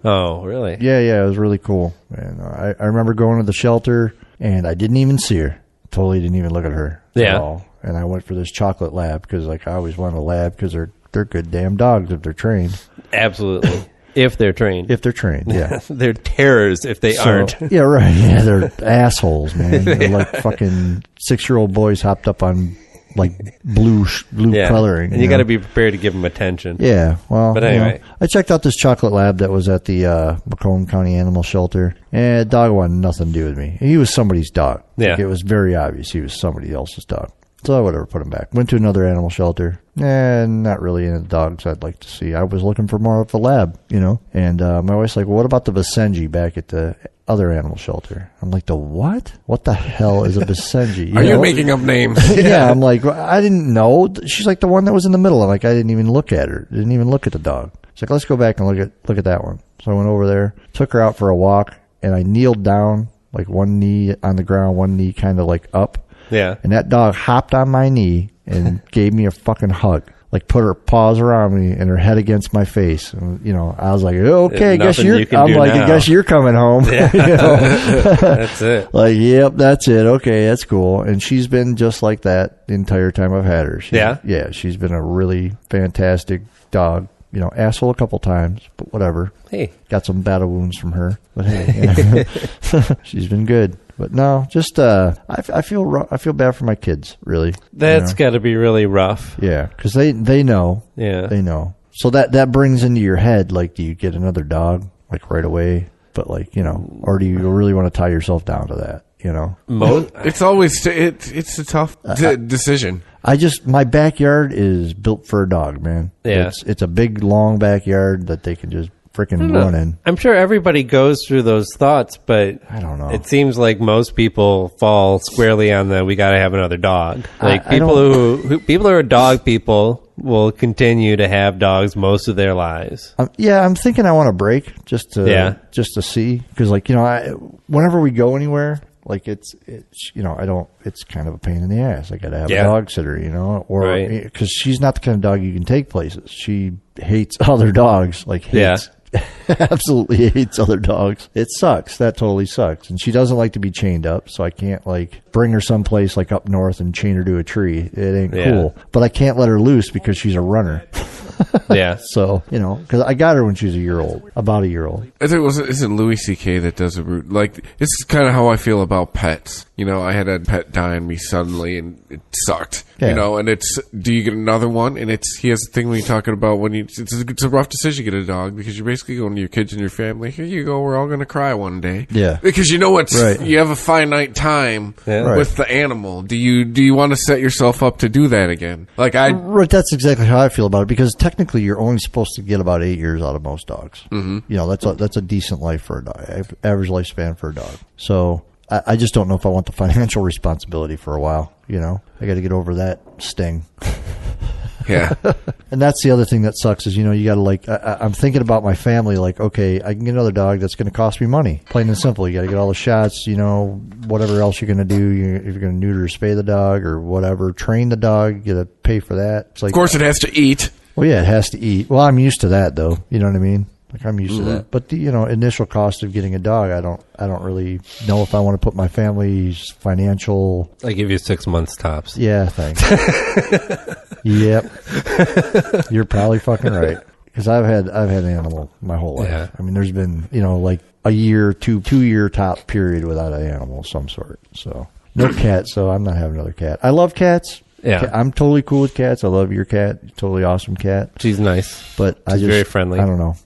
Oh, really? Yeah, it was really cool. And I remember going to the shelter, and I didn't even see her. Totally didn't even look at her at all. And I went for this chocolate lab because, I always wanted a lab because they're good damn dogs if they're trained. Absolutely. If they're trained. If they're trained, yeah. They're terrors if they aren't. Yeah, right. Yeah, they're assholes, man. They're like fucking 6-year-old boys hopped up on like blue coloring. And you got to be prepared to give them attention. Yeah, well, but anyway. I checked out this chocolate lab that was at the Macomb County Animal Shelter, and the dog wanted nothing to do with me. He was somebody's dog. Yeah. Like, it was very obvious he was somebody else's dog. So I whatever, put him back. Went to another animal shelter. Not really into the dogs I'd like to see. I was looking for more of a lab, And my wife's like, well, what about the Basenji back at the other animal shelter? I'm like, the what? What the hell is a Basenji? Are you making up names? Yeah, I'm like, I didn't know. She's like the one that was in the middle. I'm like, I didn't even look at her. Didn't even look at the dog. She's like, let's go back and look at that one. So I went over there, took her out for a walk, and I kneeled down, like one knee on the ground, one knee kind of like up. Yeah. And that dog hopped on my knee and gave me a fucking hug. like put her paws around me and her head against my face. And, you know, I was like, okay, I guess I guess you're coming home. Yeah. You know? That's it. Like, yep, that's it. Okay, that's cool. And she's been just like that the entire time I've had her. Yeah, she's been a really fantastic dog. You know, asshole a couple times, but whatever. Hey. Got some battle wounds from her, but hey, she's been good. But no, just I feel bad for my kids, really. That's got to be really rough. Yeah, because they know. Yeah, they know. So that brings into your head, like, do you get another dog like right away? But like, you know, or do you really want to tie yourself down to that? You know, it's always it's a tough decision. My backyard is built for a dog, man. Yeah, it's a big long backyard that they can just freaking run in. I'm sure everybody goes through those thoughts, but I don't know. It seems like most people fall squarely on the we got to have another dog. Like people who are dog people will continue to have dogs most of their lives. I'm thinking I want a break just to see, because like, you know, whenever we go anywhere, like it's you know, it's kind of a pain in the ass. I got to have a dog sitter, you know, or because she's not the kind of dog you can take places. She hates other dogs, absolutely hates other dogs. It sucks. That totally sucks. And she doesn't like to be chained up, so I can't like bring her someplace like up north and chain her to a tree. It ain't cool. But I can't let her loose because she's a runner. Yeah. So, you know, because I got her when she was about a year old. I think isn't Louis C.K. that does like, it's kind of how I feel about pets. You know, I had a pet die on me suddenly and it sucked. Yeah. You know, and do you get another one? And he has a thing when you're talking about it's a rough decision to get a dog, because you're basically going to your kids and your family, here you go, we're all going to cry one day. Yeah. Because you know you have a finite time with the animal. Do you want to set yourself up to do that again? Like Right, that's exactly how I feel about it, because technically you're only supposed to get about 8 years out of most dogs. Mm-hmm. You know, that's a decent life for a dog, average lifespan for a dog. So I just don't know if I want the financial responsibility for a while. You know, I got to get over that sting. Yeah. And that's the other thing that sucks is, you know, you got to like, I'm thinking about my family, like, okay, I can get another dog that's going to cost me money. Plain and simple. You got to get all the shots, you know, whatever else you're going to do. If you're going to neuter or spay the dog or whatever, train the dog, you got to pay for that. It's like, of course it has to eat. Well, yeah, it has to eat. Well, I'm used to that though. You know what I mean? Like, I'm used to that. But the, you know, initial cost of getting a dog, I don't really know if I want to put my family's financial. I give you 6 months tops. Yeah, thanks. Yep. You're probably fucking right. Because I've had an animal my whole life. Yeah. I mean, there's been, you know, like a year, 2 year top period without an animal of some sort. So no cat. So I'm not having another cat. I love cats. Yeah, I'm totally cool with cats. I love your cat. Totally awesome cat. She's nice, but she's very friendly. I don't know.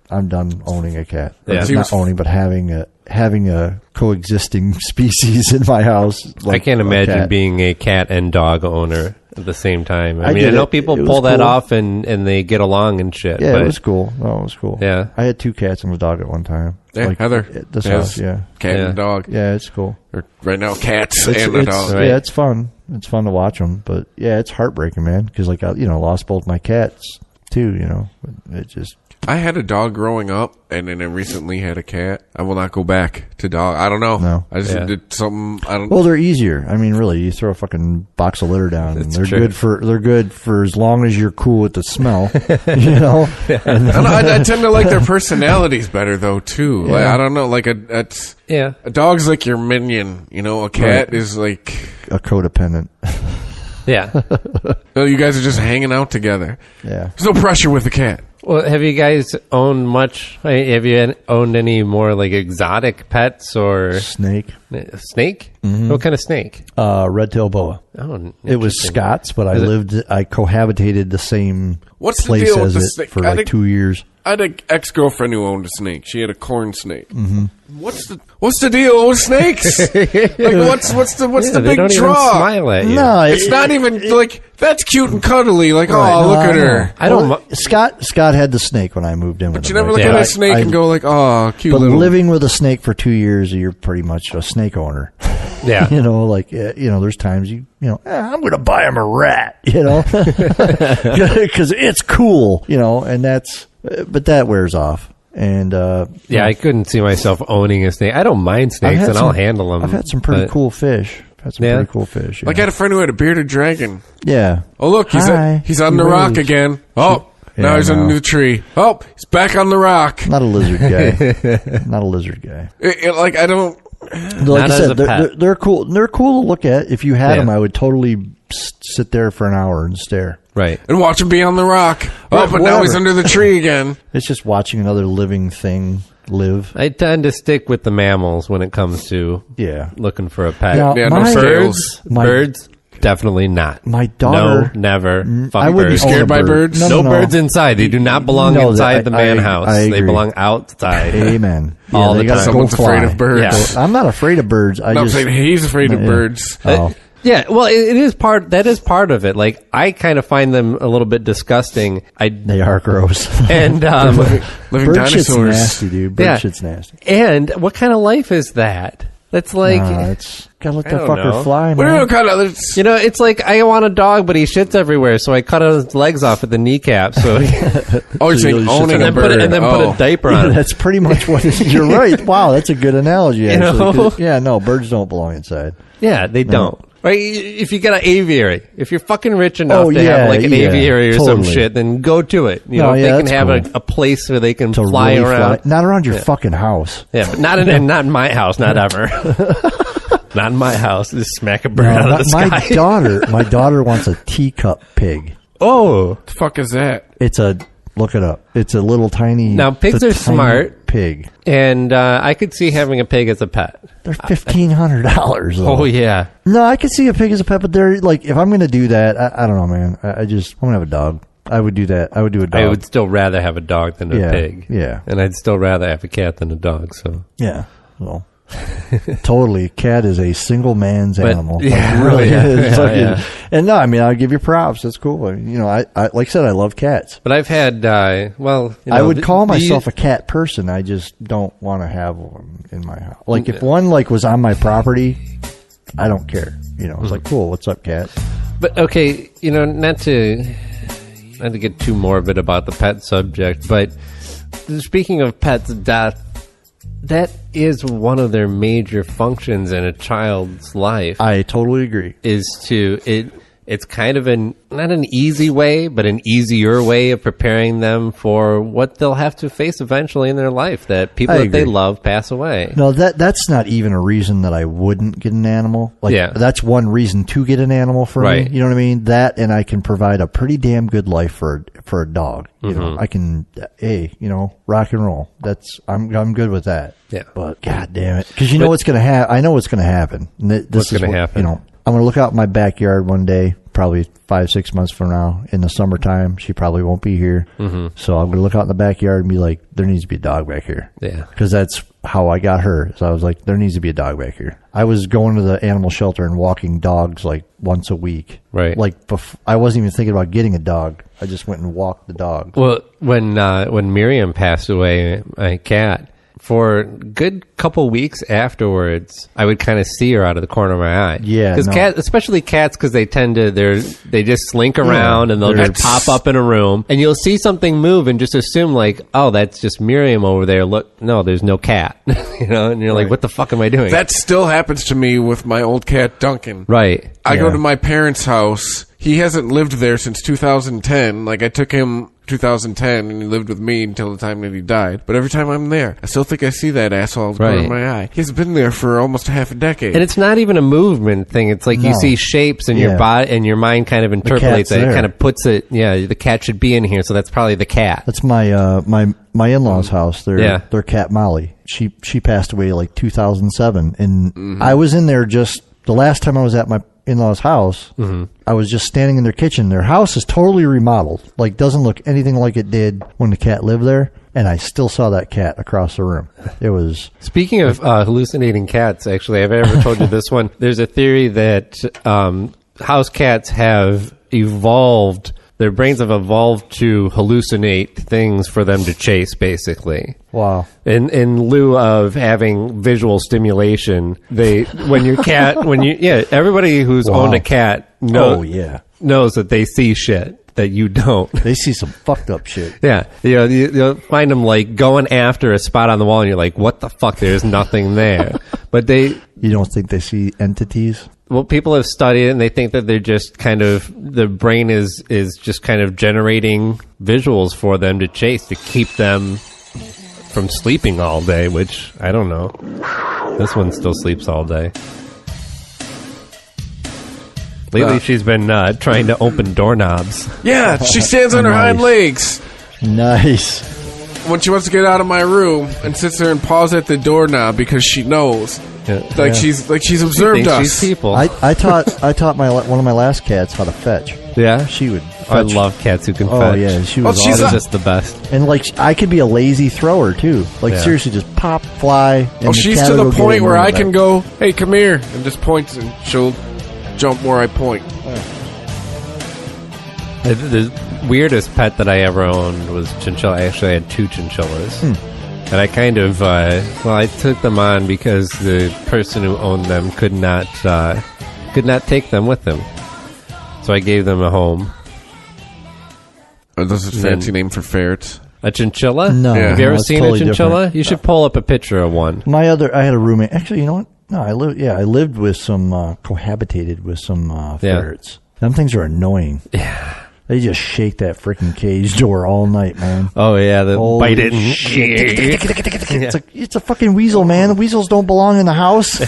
I'm done owning a cat. Yeah. Not owning, but having a coexisting species in my house. Like I can't imagine being a cat and dog owner at the same time. I mean, I know people pull that off and they get along and shit. Yeah, but it was cool. No, it was cool. Yeah, I had 2 cats and a dog at one time. Yeah, like, Heather. This house, yeah. Cat and dog. Yeah, it's cool. Or right now, cats and a dog. Yeah, it's fun. It's fun to watch them, but yeah, it's heartbreaking, man. Because like lost both my cats too. You know, it just. I had a dog growing up, and then I recently had a cat. I will not go back to dog. I don't know. No, I just did something. I don't. Well, they're easier. I mean, really, you throw a fucking box of litter down, and they're good for as long as you're cool with the smell. You know. I tend to like their personalities better though too. Yeah. Like, I don't know. Like a dog's like your minion. You know, a cat is like a codependent. Yeah. So you guys are just hanging out together. Yeah. There's no pressure with the cat. Well, have you guys owned much? Have you owned any more like exotic pets or snake? Snake? Mm-hmm. What kind of snake? Red-tailed boa. Oh, it was Scots, but I cohabitated the same place as it snake? For like 2 years. I had an ex-girlfriend who owned a snake. She had a corn snake. Mm-hmm. What's the deal with snakes? Like what's the big don't draw? Even smile at you. No, it's not even like that's cute and cuddly. Like look at her. I don't. Scott had the snake when I moved in. But you never look at a snake and go like, oh, cute. But little. Living with a snake for 2 years, you're pretty much a snake owner. Yeah. You know, like there's times I'm going to buy him a rat. You know, because it's cool. You know, and but that wears off. And I couldn't see myself owning a snake. I don't mind snakes, and I'll handle them. I've had some pretty cool fish. Had some pretty cool fish. Yeah. I got a friend who had a bearded dragon. Yeah. Oh, look, he's on the rock again. Oh, now he's under the tree. Oh, he's back on the rock. Not a lizard guy. Not a lizard guy. Like, I don't... Like I said, they're cool. They're cool to look at. If you had them, I would totally sit there for an hour and stare. Right. And watch him be on the rock. Oh, but now he's under the tree again. It's just watching another living thing live. I tend to stick with the mammals when it comes to looking for a pet. Now, birds, definitely not. My daughter... No, never. I wouldn't be scared by birds? No birds inside. They do not belong inside the man house. They belong outside. Amen. All the time. Someone's afraid of birds. Yeah. So I'm not afraid of birds. I'm saying he's afraid of birds. Yeah, well, it is part. That is part of it. Like, I kind of find them a little bit disgusting. They are gross. And living bird dinosaurs. shit's nasty, dude. Bird shit's nasty. And what kind of life is that? That's like it's gotta let that fucker fly, man. It's like I want a dog, but he shits everywhere, so I cut his legs off at the kneecap. So you're saying owning a bird, and then put a diaper on. That's pretty much what. You're right. Wow, that's a good analogy. Actually, birds don't belong inside. Yeah, they don't. Right? If you got an aviary, if you're fucking rich enough to have like an aviary or some shit, then go to it. You know, if they can have a place where they can fly around. Not around your fucking house. Yeah, but not in my house, not ever. Not in my house. Just smack a bird out of the sky. My daughter wants a teacup pig. Oh, what the fuck is that? Look it up. It's a little tiny. Now pigs are smart. Pig. And I could see having a pig as a pet. They're $1,500. Oh yeah. No, I could see a pig as a pet, but they're like, if I'm going to do that, I don't know, man. I'm going to have a dog. I would do that. I would do a dog. I would still rather have a dog than a pig. Yeah. And I'd still rather have a cat than a dog. So. Yeah. Well. Totally, cat is a single man's animal. Yeah, like, really is. And no, I mean, I'll give you props. That's cool. You know, I like I said, I love cats. But I've had, I would call myself a cat person. I just don't want to have one in my house. Like if one was on my property, I don't care. You know, it's like, cool. What's up, cat? But okay, not to get too morbid about the pet subject, but speaking of pets' death. That is one of their major functions in a child's life. I totally agree. It's kind of not an easy way, but an easier way of preparing them for what they'll have to face eventually in their life. That people that they love pass away. No, that's not even a reason that I wouldn't get an animal. That's one reason to get an animal for me. You know what I mean? That, and I can provide a pretty damn good life for a dog. You know, I can, rock and roll. I'm good with that. Yeah. But god damn it, because what's going to happen. I know what's going to happen. What's going to happen? I'm going to look out in my backyard one day, probably 5-6 months from now, in the summertime. She probably won't be here. Mm-hmm. So I'm going to look out in the backyard and be like, there needs to be a dog back here. Yeah. Because that's how I got her. So I was like, there needs to be a dog back here. I was going to the animal shelter and walking dogs like once a week. Right. Like, I wasn't even thinking about getting a dog. I just went and walked the dog. Well, when Miriam passed away, my cat, for a good couple weeks afterwards, I would kind of see her out of the corner of my eye. Yeah, because especially cats, because they tend to they just slink around and they'll just pop up in a room, and you'll see something move and just assume like, oh, that's just Miriam over there. Look, no, there's no cat. And you're like, what the fuck am I doing? That still happens to me with my old cat Duncan. Right. I go to my parents' house. He hasn't lived there since 2010. Like, I took him 2010 and he lived with me until the time that he died. But every time I'm there, I still think I see that asshole out of the corner of my eye. He's been there for almost half a decade. And it's not even a movement thing. It's like you see shapes in your body, and your mind kind of interpolates it. It kind of puts it, the cat should be in here, so that's probably the cat. That's my my in-laws' house. Their cat Molly. She passed away like 2007, and I was in there just the last time I was at my in-laws' house. I was just standing in their kitchen. Their house is totally remodeled, like doesn't look anything like it did when the cat lived there, and I still saw that cat across the room. It was... Speaking of hallucinating cats, actually, have I ever told you this one? There's a theory that house cats have evolved, their brains have evolved to hallucinate things for them to chase, basically. Wow. In lieu of having visual stimulation, everybody who's owned a cat knows that they see shit. that you don't. They see some fucked up shit. Yeah. You'll find them like going after a spot on the wall and you're like, what the fuck? There's nothing there. But you don't think they see entities? Well, people have studied it and they think that they're just kind of, the brain is just kind of generating visuals for them to chase to keep them from sleeping all day, which I don't know. This one still sleeps all day. Lately, she's been trying to open doorknobs. Yeah, she stands on her hind legs. Nice. When she wants to get out of my room and sits there and paws at the doorknob because she knows. She's observed us. She's people. I taught one of my last cats how to fetch. Yeah, she would. Fetch. I love cats who can fetch. Oh yeah, she was. She's just the best. And I could be a lazy thrower too. Seriously, just pop, fly. And she's to the point where I can go, "Hey, come here," and just point, and she'll jump where I point. The weirdest pet that I ever owned was chinchilla. I actually had 2 chinchillas. And I kind of, I took them on because the person who owned them could not take them with him. So I gave them a home. Are those a fancy name for ferrets? A chinchilla? No. Yeah. Have you ever seen totally a chinchilla? Different. You should pull up a picture of one. I had a roommate. Actually, you know what? No, I lived with some, cohabitated with some ferrets. Them things are annoying. Yeah. They just shake that freaking cage door all night, man. Oh, yeah. They bite it. It's a fucking weasel, man. The weasels don't belong in the house.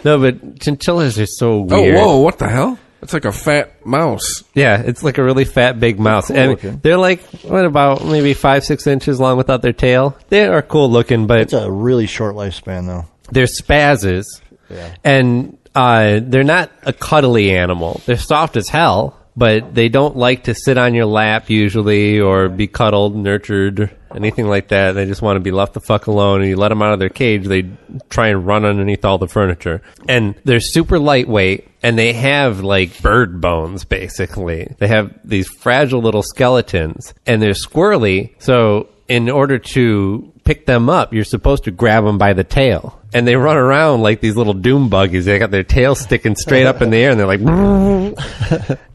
No, but chinchillas are so weird. Oh, whoa. What the hell? It's like a fat mouse. Yeah, it's like a really fat, big mouse. Cool and they're like, about maybe 5-6 inches long without their tail. They are cool looking, but... It's a really short lifespan, though. They're spazzes. Yeah. And they're not a cuddly animal. They're soft as hell. But they don't like to sit on your lap usually or be cuddled, nurtured, anything like that. They just want to be left the fuck alone. And you let them out of their cage, they try and run underneath all the furniture. And they're super lightweight, and they have like bird bones, basically. They have these fragile little skeletons, and they're squirrely. So in order to pick them up, you're supposed to grab them by the tail. And they run around like these little doom buggies. They got their tail sticking straight up in the air, and they're like...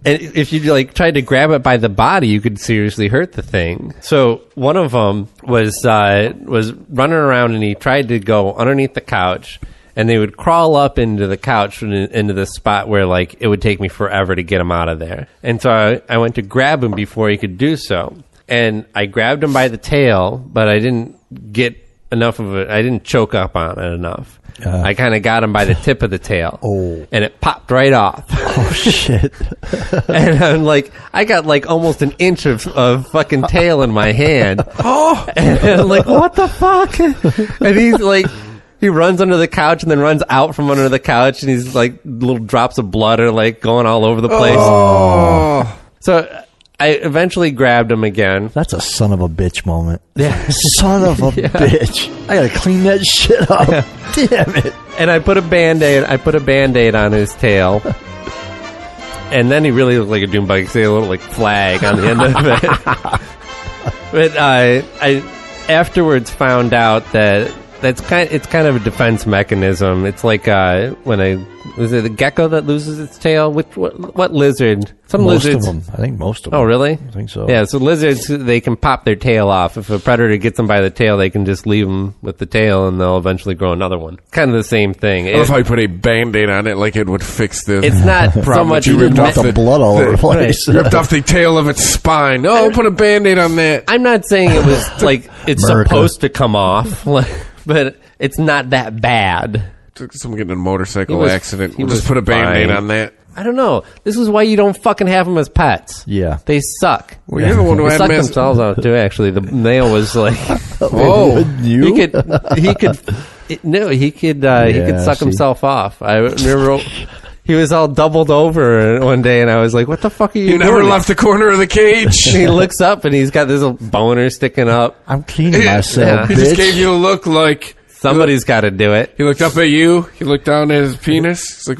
And if you tried to grab it by the body, you could seriously hurt the thing. So one of them was running around, and he tried to go underneath the couch, and they would crawl up into the couch, into the spot where it would take me forever to get him out of there. And so I went to grab him before he could do so. And I grabbed him by the tail, but I didn't get enough of it. I didn't choke up on it enough. I kind of got him by the tip of the tail. And it popped right off. Oh, shit. And I'm like, I got almost an inch of fucking tail in my hand. And I'm like, what the fuck? And he's he runs under the couch and then runs out from under the couch, and he's little drops of blood are going all over the place. So I eventually grabbed him again. That's a son of a bitch moment. Yeah. Son of a bitch. I gotta clean that shit up. Yeah. Damn it. And I put a Band-Aid on his tail. And then he really looked like a doom bug. You see a little flag on the end of it. But I afterwards found out that it's kind of a defense mechanism. It's like is it the gecko that loses its tail? What lizard? Some lizards. Most of them. I think most of them. Oh, really? I think so. Yeah, so lizards, they can pop their tail off. If a predator gets them by the tail, they can just leave them with the tail, and they'll eventually grow another one. Kind of the same thing. I love how you put a Band-Aid on it like it would fix this. It's not so much... You ripped off the blood all over the place. Ripped off the tail of its spine. Oh, put a Band-Aid on that. I'm not saying it was it's supposed to come off, but it's not that bad. Someone getting in a motorcycle accident. We'll just put a Band-Aid on that. I don't know. This is why you don't fucking have them as pets. Yeah. They suck. Well, you're the one who they had suck themselves out, too, actually. The male was oh. You? He could suck himself off. I remember... He was all doubled over one day, and I was like, what the fuck are you doing? You never left the corner of the cage. And he looks up, and he's got this little boner sticking up. I'm cleaning myself, He bitch. just gave you a look like... Somebody's got to do it. He looked up at you. He looked down at his penis. He's like,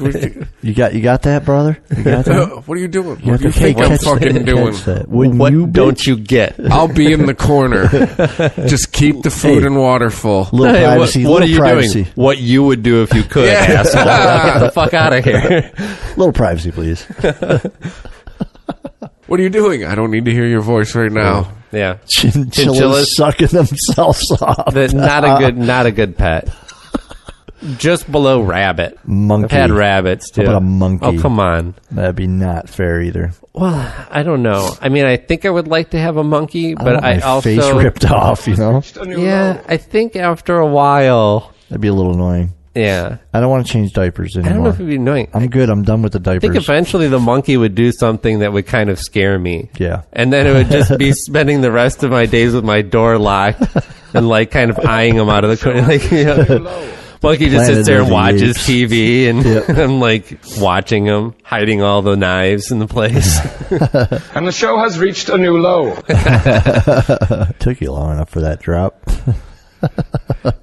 you got that, brother? You got that? What are you doing? You what do you think I'm fucking doing? What don't you get? I'll be in the corner. Just keep the food and water full. Little privacy. What are you privacy. doing? What you would do if you could, asshole. Get the fuck out of here. Little privacy, please. What are you doing? I don't need to hear your voice right now. Yeah. Chinchillas sucking themselves off. Not a good pet. Just below rabbit. Monkey. I've had rabbits too. How about a monkey? Oh, come on. That'd be not fair either. Well, I don't know. I mean, I think I would like to have a monkey, but I also face ripped off. Yeah, I think after a while that'd be a little annoying. Yeah. I don't want to change diapers anymore. I don't know if it'd be annoying. I'm good. I'm done with the diapers. I think eventually the monkey would do something that would kind of scare me. Yeah. And then it would just be spending the rest of my days with my door locked and like kind of eyeing him out of the corner. Like, you know, monkey just sits there and watches TV and I'm like watching him, hiding all the knives in the place. And the show has reached a new low. Took you long enough for that drop.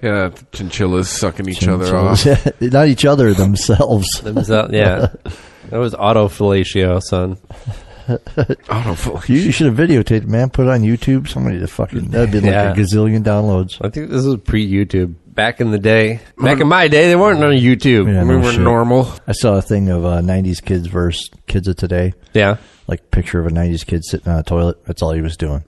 Yeah, chinchillas sucking each other off. Not each other, themselves. Yeah. That was autofellatio, son. Autofellatio. You should have videotaped it, man. Put it on YouTube. Somebody to fucking... That'd be like a gazillion downloads. I think this was pre-YouTube. Back in the day. Back in my day, they weren't on YouTube. Yeah, we were normal. I saw a thing of 90s kids versus kids of today. Yeah. Like picture of a 90s kid sitting on a toilet. That's all he was doing.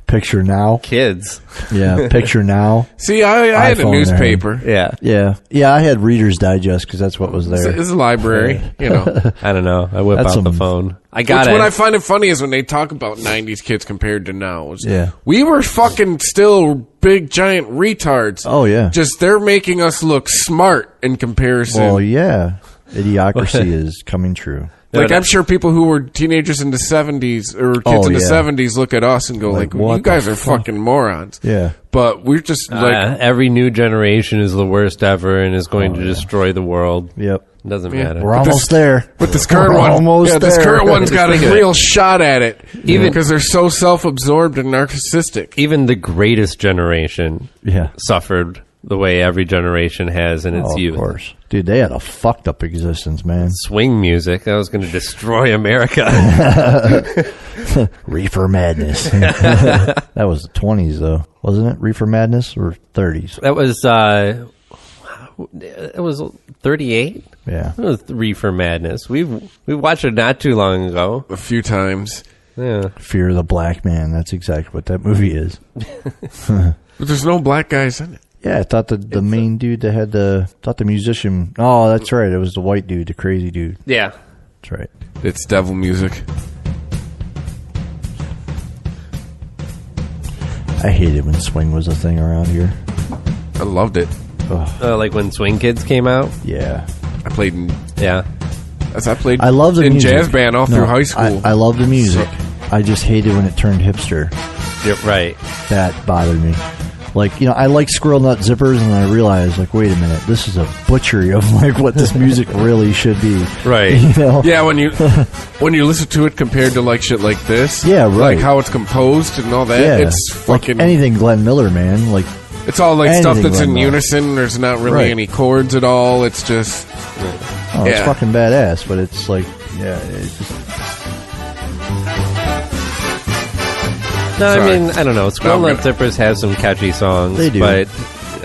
Picture now. Kids. Yeah, picture now. See, I had a newspaper. Yeah, I had Reader's Digest because that's what was there. It's a library, you know. I don't know. I whip out the phone. What I find it funny is when they talk about 90s kids compared to now. Yeah. We were fucking still big, giant retards. Oh, yeah. Just they're making us look smart in comparison. Well, yeah. Idiocracy is coming true. Like, I'm sure people who were teenagers in the 70s or kids in the 70s look at us and go, like you guys are fucking morons. Yeah. But we're just like... every new generation is the worst ever and is going to destroy the world. Yep. It doesn't matter. We're almost there. But this current one... this current one's got a real shot at it. Even because they're so self-absorbed and narcissistic. Even the greatest generation suffered the way every generation has in its youth. Of course. Dude, they had a fucked up existence, man. Swing music, that was going to destroy America. Reefer Madness. That was the 20s, though. Wasn't it? Reefer Madness or 30s? That was, it was 38? Yeah. It was Reefer Madness. We watched it not too long ago. A few times. Yeah. Fear of the Black Man. That's exactly what that movie is. But there's no black guys in it. Yeah, I thought the main dude that had the musician. Oh, that's right. It was the white dude, the crazy dude. Yeah. That's right. It's devil music. I hated when swing was a thing around here. I loved it. Like when Swing Kids came out? Yeah. I played in... Yeah. I love the in music. jazz band all through high school. I love the music. I just hated when it turned hipster. You're right. That bothered me. Like, you know, I like Squirrel Nut Zippers, and I realized, like, wait a minute, this is a butchery of, like, what this music really should be. Right. You know? Yeah, when you listen to it compared to, like, shit like this. Yeah, right. Like, how it's composed and all that. Yeah. It's fucking... Like anything Glenn Miller, man. Like, it's all, like, stuff that's in Glenn unison. There's not really any chords at all. It's just... Oh, it's fucking badass, but it's, like, it's just... No, I mean, I don't know. Squirrel Nut Zippers have some catchy songs. They do. But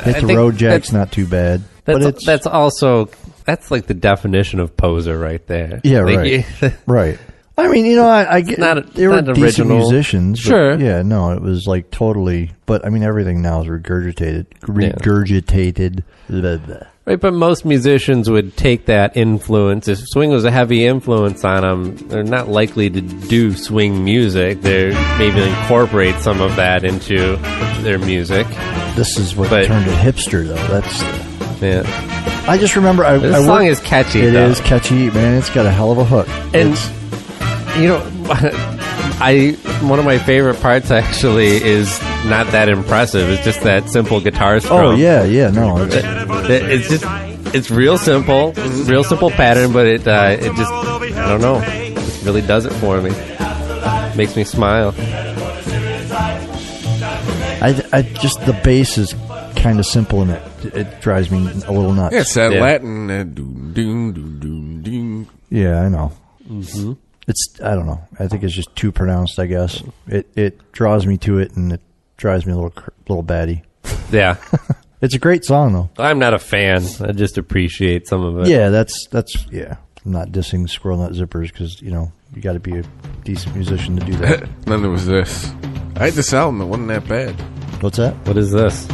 Hit the Road Jack's not too bad. That's also... That's like the definition of poser right there. Yeah, like, right. Right. I mean, you know, I get they were decent original. musicians. Sure. Yeah, no, it was like totally... But, I mean, everything now is regurgitated. Blah, blah. Right, but most musicians would take that influence. If swing was a heavy influence on them, they're not likely to do swing music. They maybe incorporate some of that into their music. This is what turned it hipster, though. That's... Yeah. I just remember... This song is catchy, It is catchy, man. It's got a hell of a hook. And, you know, one of my favorite parts, actually, is not that impressive. It's just that simple guitar strum. Oh, yeah, no. It's just... It's real simple. Real simple pattern, but it just... I don't know. It really does it for me. Makes me smile. I just... The bass is kind of simple, and it drives me a little nuts. Yeah, it's that Latin. Doom, doom, doom, doom, doom. Yeah, I know. Mm-hmm. It's... I don't know. I think it's just too pronounced, I guess. It draws me to it, and it drives me a little batty. Yeah. It's a great song, though. I'm not a fan. I just appreciate some of it. Yeah, that's yeah. I'm not dissing Squirrel Nut Zippers because, you got to be a decent musician to do that. Then there was this. I had this album. It wasn't that bad. What's that? What is this?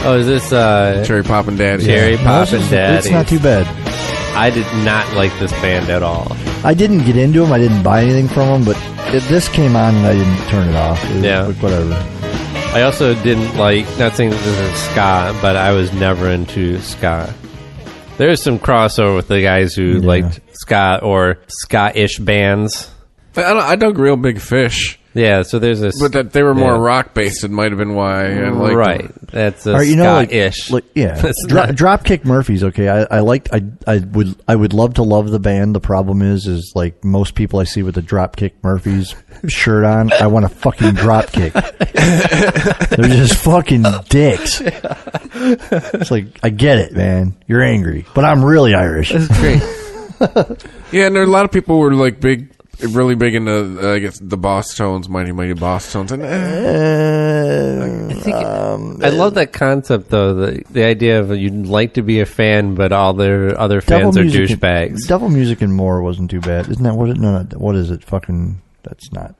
Oh, is this Cherry Poppin' Daddy? Cherry Poppin' Daddy. It's not too bad. I did not like this band at all. I didn't get into them. I didn't buy anything from them, but this came on and I didn't turn it off. It was like, whatever. I also didn't like, not saying that this is ska, but I was never into ska. There's some crossover with the guys who liked ska or ska-ish bands. I dug Real Big Fish. Yeah, so there's this... But that they were more rock-based. It might have been why I liked them. That's a ska-ish. Dropkick Murphys, okay. I would love to love the band. The problem is like most people I see with the Dropkick Murphys shirt on, I want to fucking dropkick. They're just fucking dicks. It's like, I get it, man. You're angry. But I'm really Irish. That's great. Yeah, and there are a lot of people who were like really big into, I guess, the Boss Tones, Mighty Mighty Boss Tones. And, I love that concept, though. The idea of you'd like to be a fan, but all their other fans are douchebags. Devil Music and More wasn't too bad. Isn't that what it? No, what is it? Fucking. That's not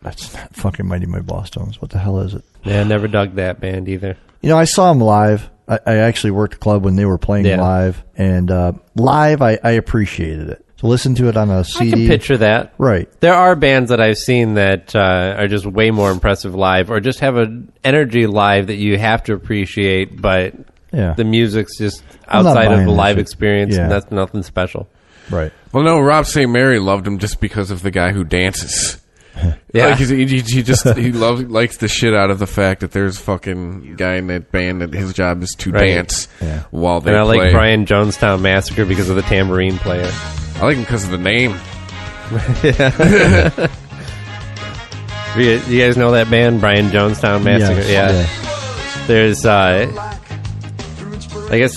fucking Mighty Mighty Boss Tones. What the hell is it? Yeah, I never dug that band either. I saw them live. I actually worked a club when they were playing live, and live I appreciated it. To listen to it on a CD. I can picture that. Right. There are bands that I've seen that are just way more impressive live, or just have an energy live that you have to appreciate, but the music's just outside of the live experience, and that's nothing special. Right. Well, no, Rob St. Mary loved him just because of the guy who dances. Yeah, like he likes the shit out of the fact that there's a fucking guy in that band that his job is to dance while they play. And I like Brian Jonestown Massacre because of the tambourine player. I like him because of the name. You guys know that band, Brian Jonestown Massacre? Yes. Yeah. There's, I guess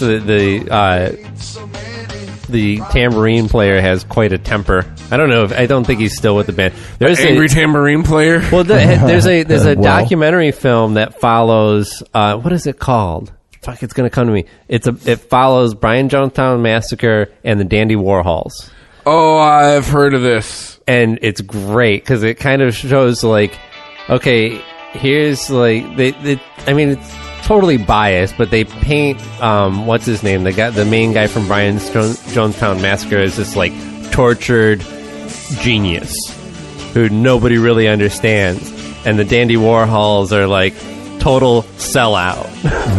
the tambourine player has quite a temper. I don't think he's still with the band. There's angry tambourine player. Well, there's a documentary film that follows. What is it called? Fuck, it's gonna come to me. It follows Brian Jonestown Massacre and the Dandy Warhols. Oh, I've heard of this, and it's great because it kind of shows like, okay, here's like it's totally biased, but they paint what's his name, the main guy from Brian Jonestown Massacre is this like tortured genius who nobody really understands, and the Dandy Warhols are like total sellout,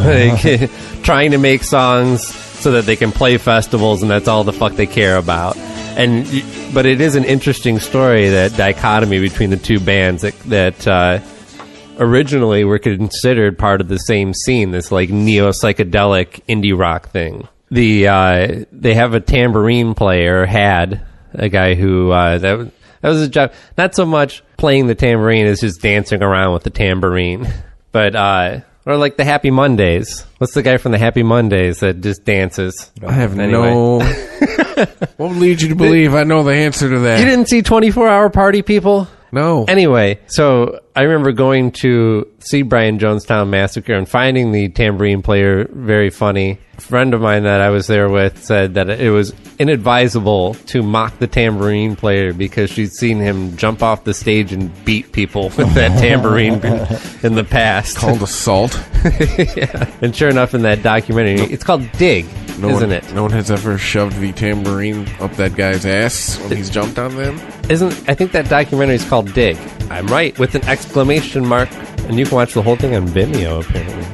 like, trying to make songs so that they can play festivals, and that's all the fuck they care about. But it is an interesting story, that dichotomy between the two bands that originally were considered part of the same scene, this like neo-psychedelic indie rock thing. They have a tambourine player, had a guy who that was his job. Not so much playing the tambourine as just dancing around with the tambourine, but or like the Happy Mondays. What's the guy from the Happy Mondays that just dances? I have no. What would lead you to believe I know the answer to that? You didn't see 24-Hour Party, people? No. Anyway, so I remember going to see Brian Jonestown Massacre and finding the tambourine player very funny. A friend of mine that I was there with said that it was inadvisable to mock the tambourine player because she'd seen him jump off the stage and beat people with that tambourine in the past. Called assault? Yeah. And sure enough, in that documentary, it's called Dig, isn't it? No one has ever shoved the tambourine up that guy's ass when he's jumped on them? I think that documentary is called Dig. I'm right, with an exclamation mark. And you can watch the whole thing on Vimeo, apparently.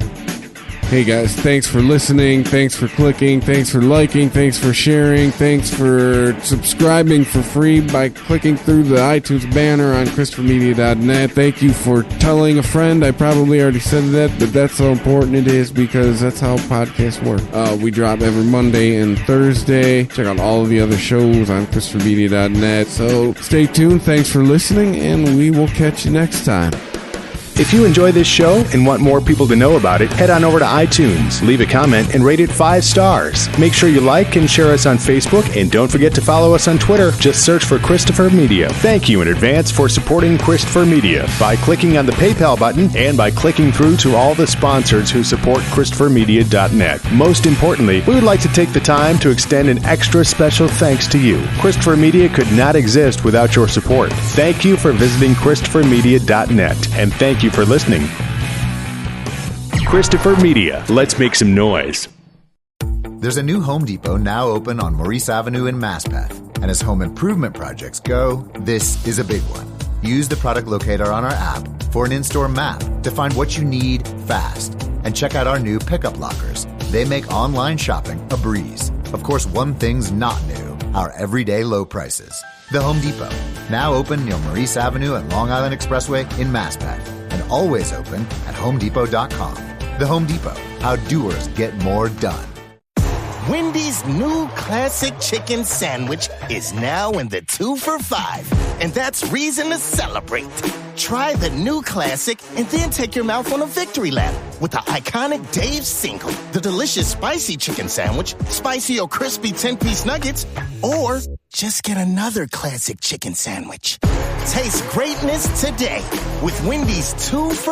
Hey guys, thanks for listening, thanks for clicking, thanks for liking, thanks for sharing, thanks for subscribing for free by clicking through the iTunes banner on ChristopherMedia.net. Thank you for telling a friend. I probably already said that, but that's how important it is because that's how podcasts work. We drop every Monday and Thursday. Check out all of the other shows on ChristopherMedia.net. So stay tuned, thanks for listening, and we will catch you next time. If you enjoy this show and want more people to know about it, head on over to iTunes, leave a comment, and rate it 5 stars. Make sure you like and share us on Facebook, and don't forget to follow us on Twitter. Just search for Christopher Media. Thank you in advance for supporting Christopher Media by clicking on the PayPal button and by clicking through to all the sponsors who support ChristopherMedia.net. Most importantly, we would like to take the time to extend an extra special thanks to you. Christopher Media could not exist without your support. Thank you for visiting ChristopherMedia.net, and thank you for listening. Christopher Media. Let's make some noise. There's a new Home Depot now open on Maurice Avenue in Maspath. And as home improvement projects go, this is a big one. Use the product locator on our app for an in-store map to find what you need fast. And check out our new pickup lockers. They make online shopping a breeze. Of course, one thing's not new, our everyday low prices. The Home Depot, now open near Maurice Avenue and Long Island Expressway in Maspath, and always open at HomeDepot.com. The Home Depot, how doers get more done. Wendy's new classic chicken sandwich is now in the 2 for $5, and that's reason to celebrate. Try the new classic and then take your mouth on a victory lap with the iconic Dave's Single, the delicious spicy chicken sandwich, spicy or crispy 10-piece nuggets, or just get another classic chicken sandwich. Taste greatness today with Wendy's 2 for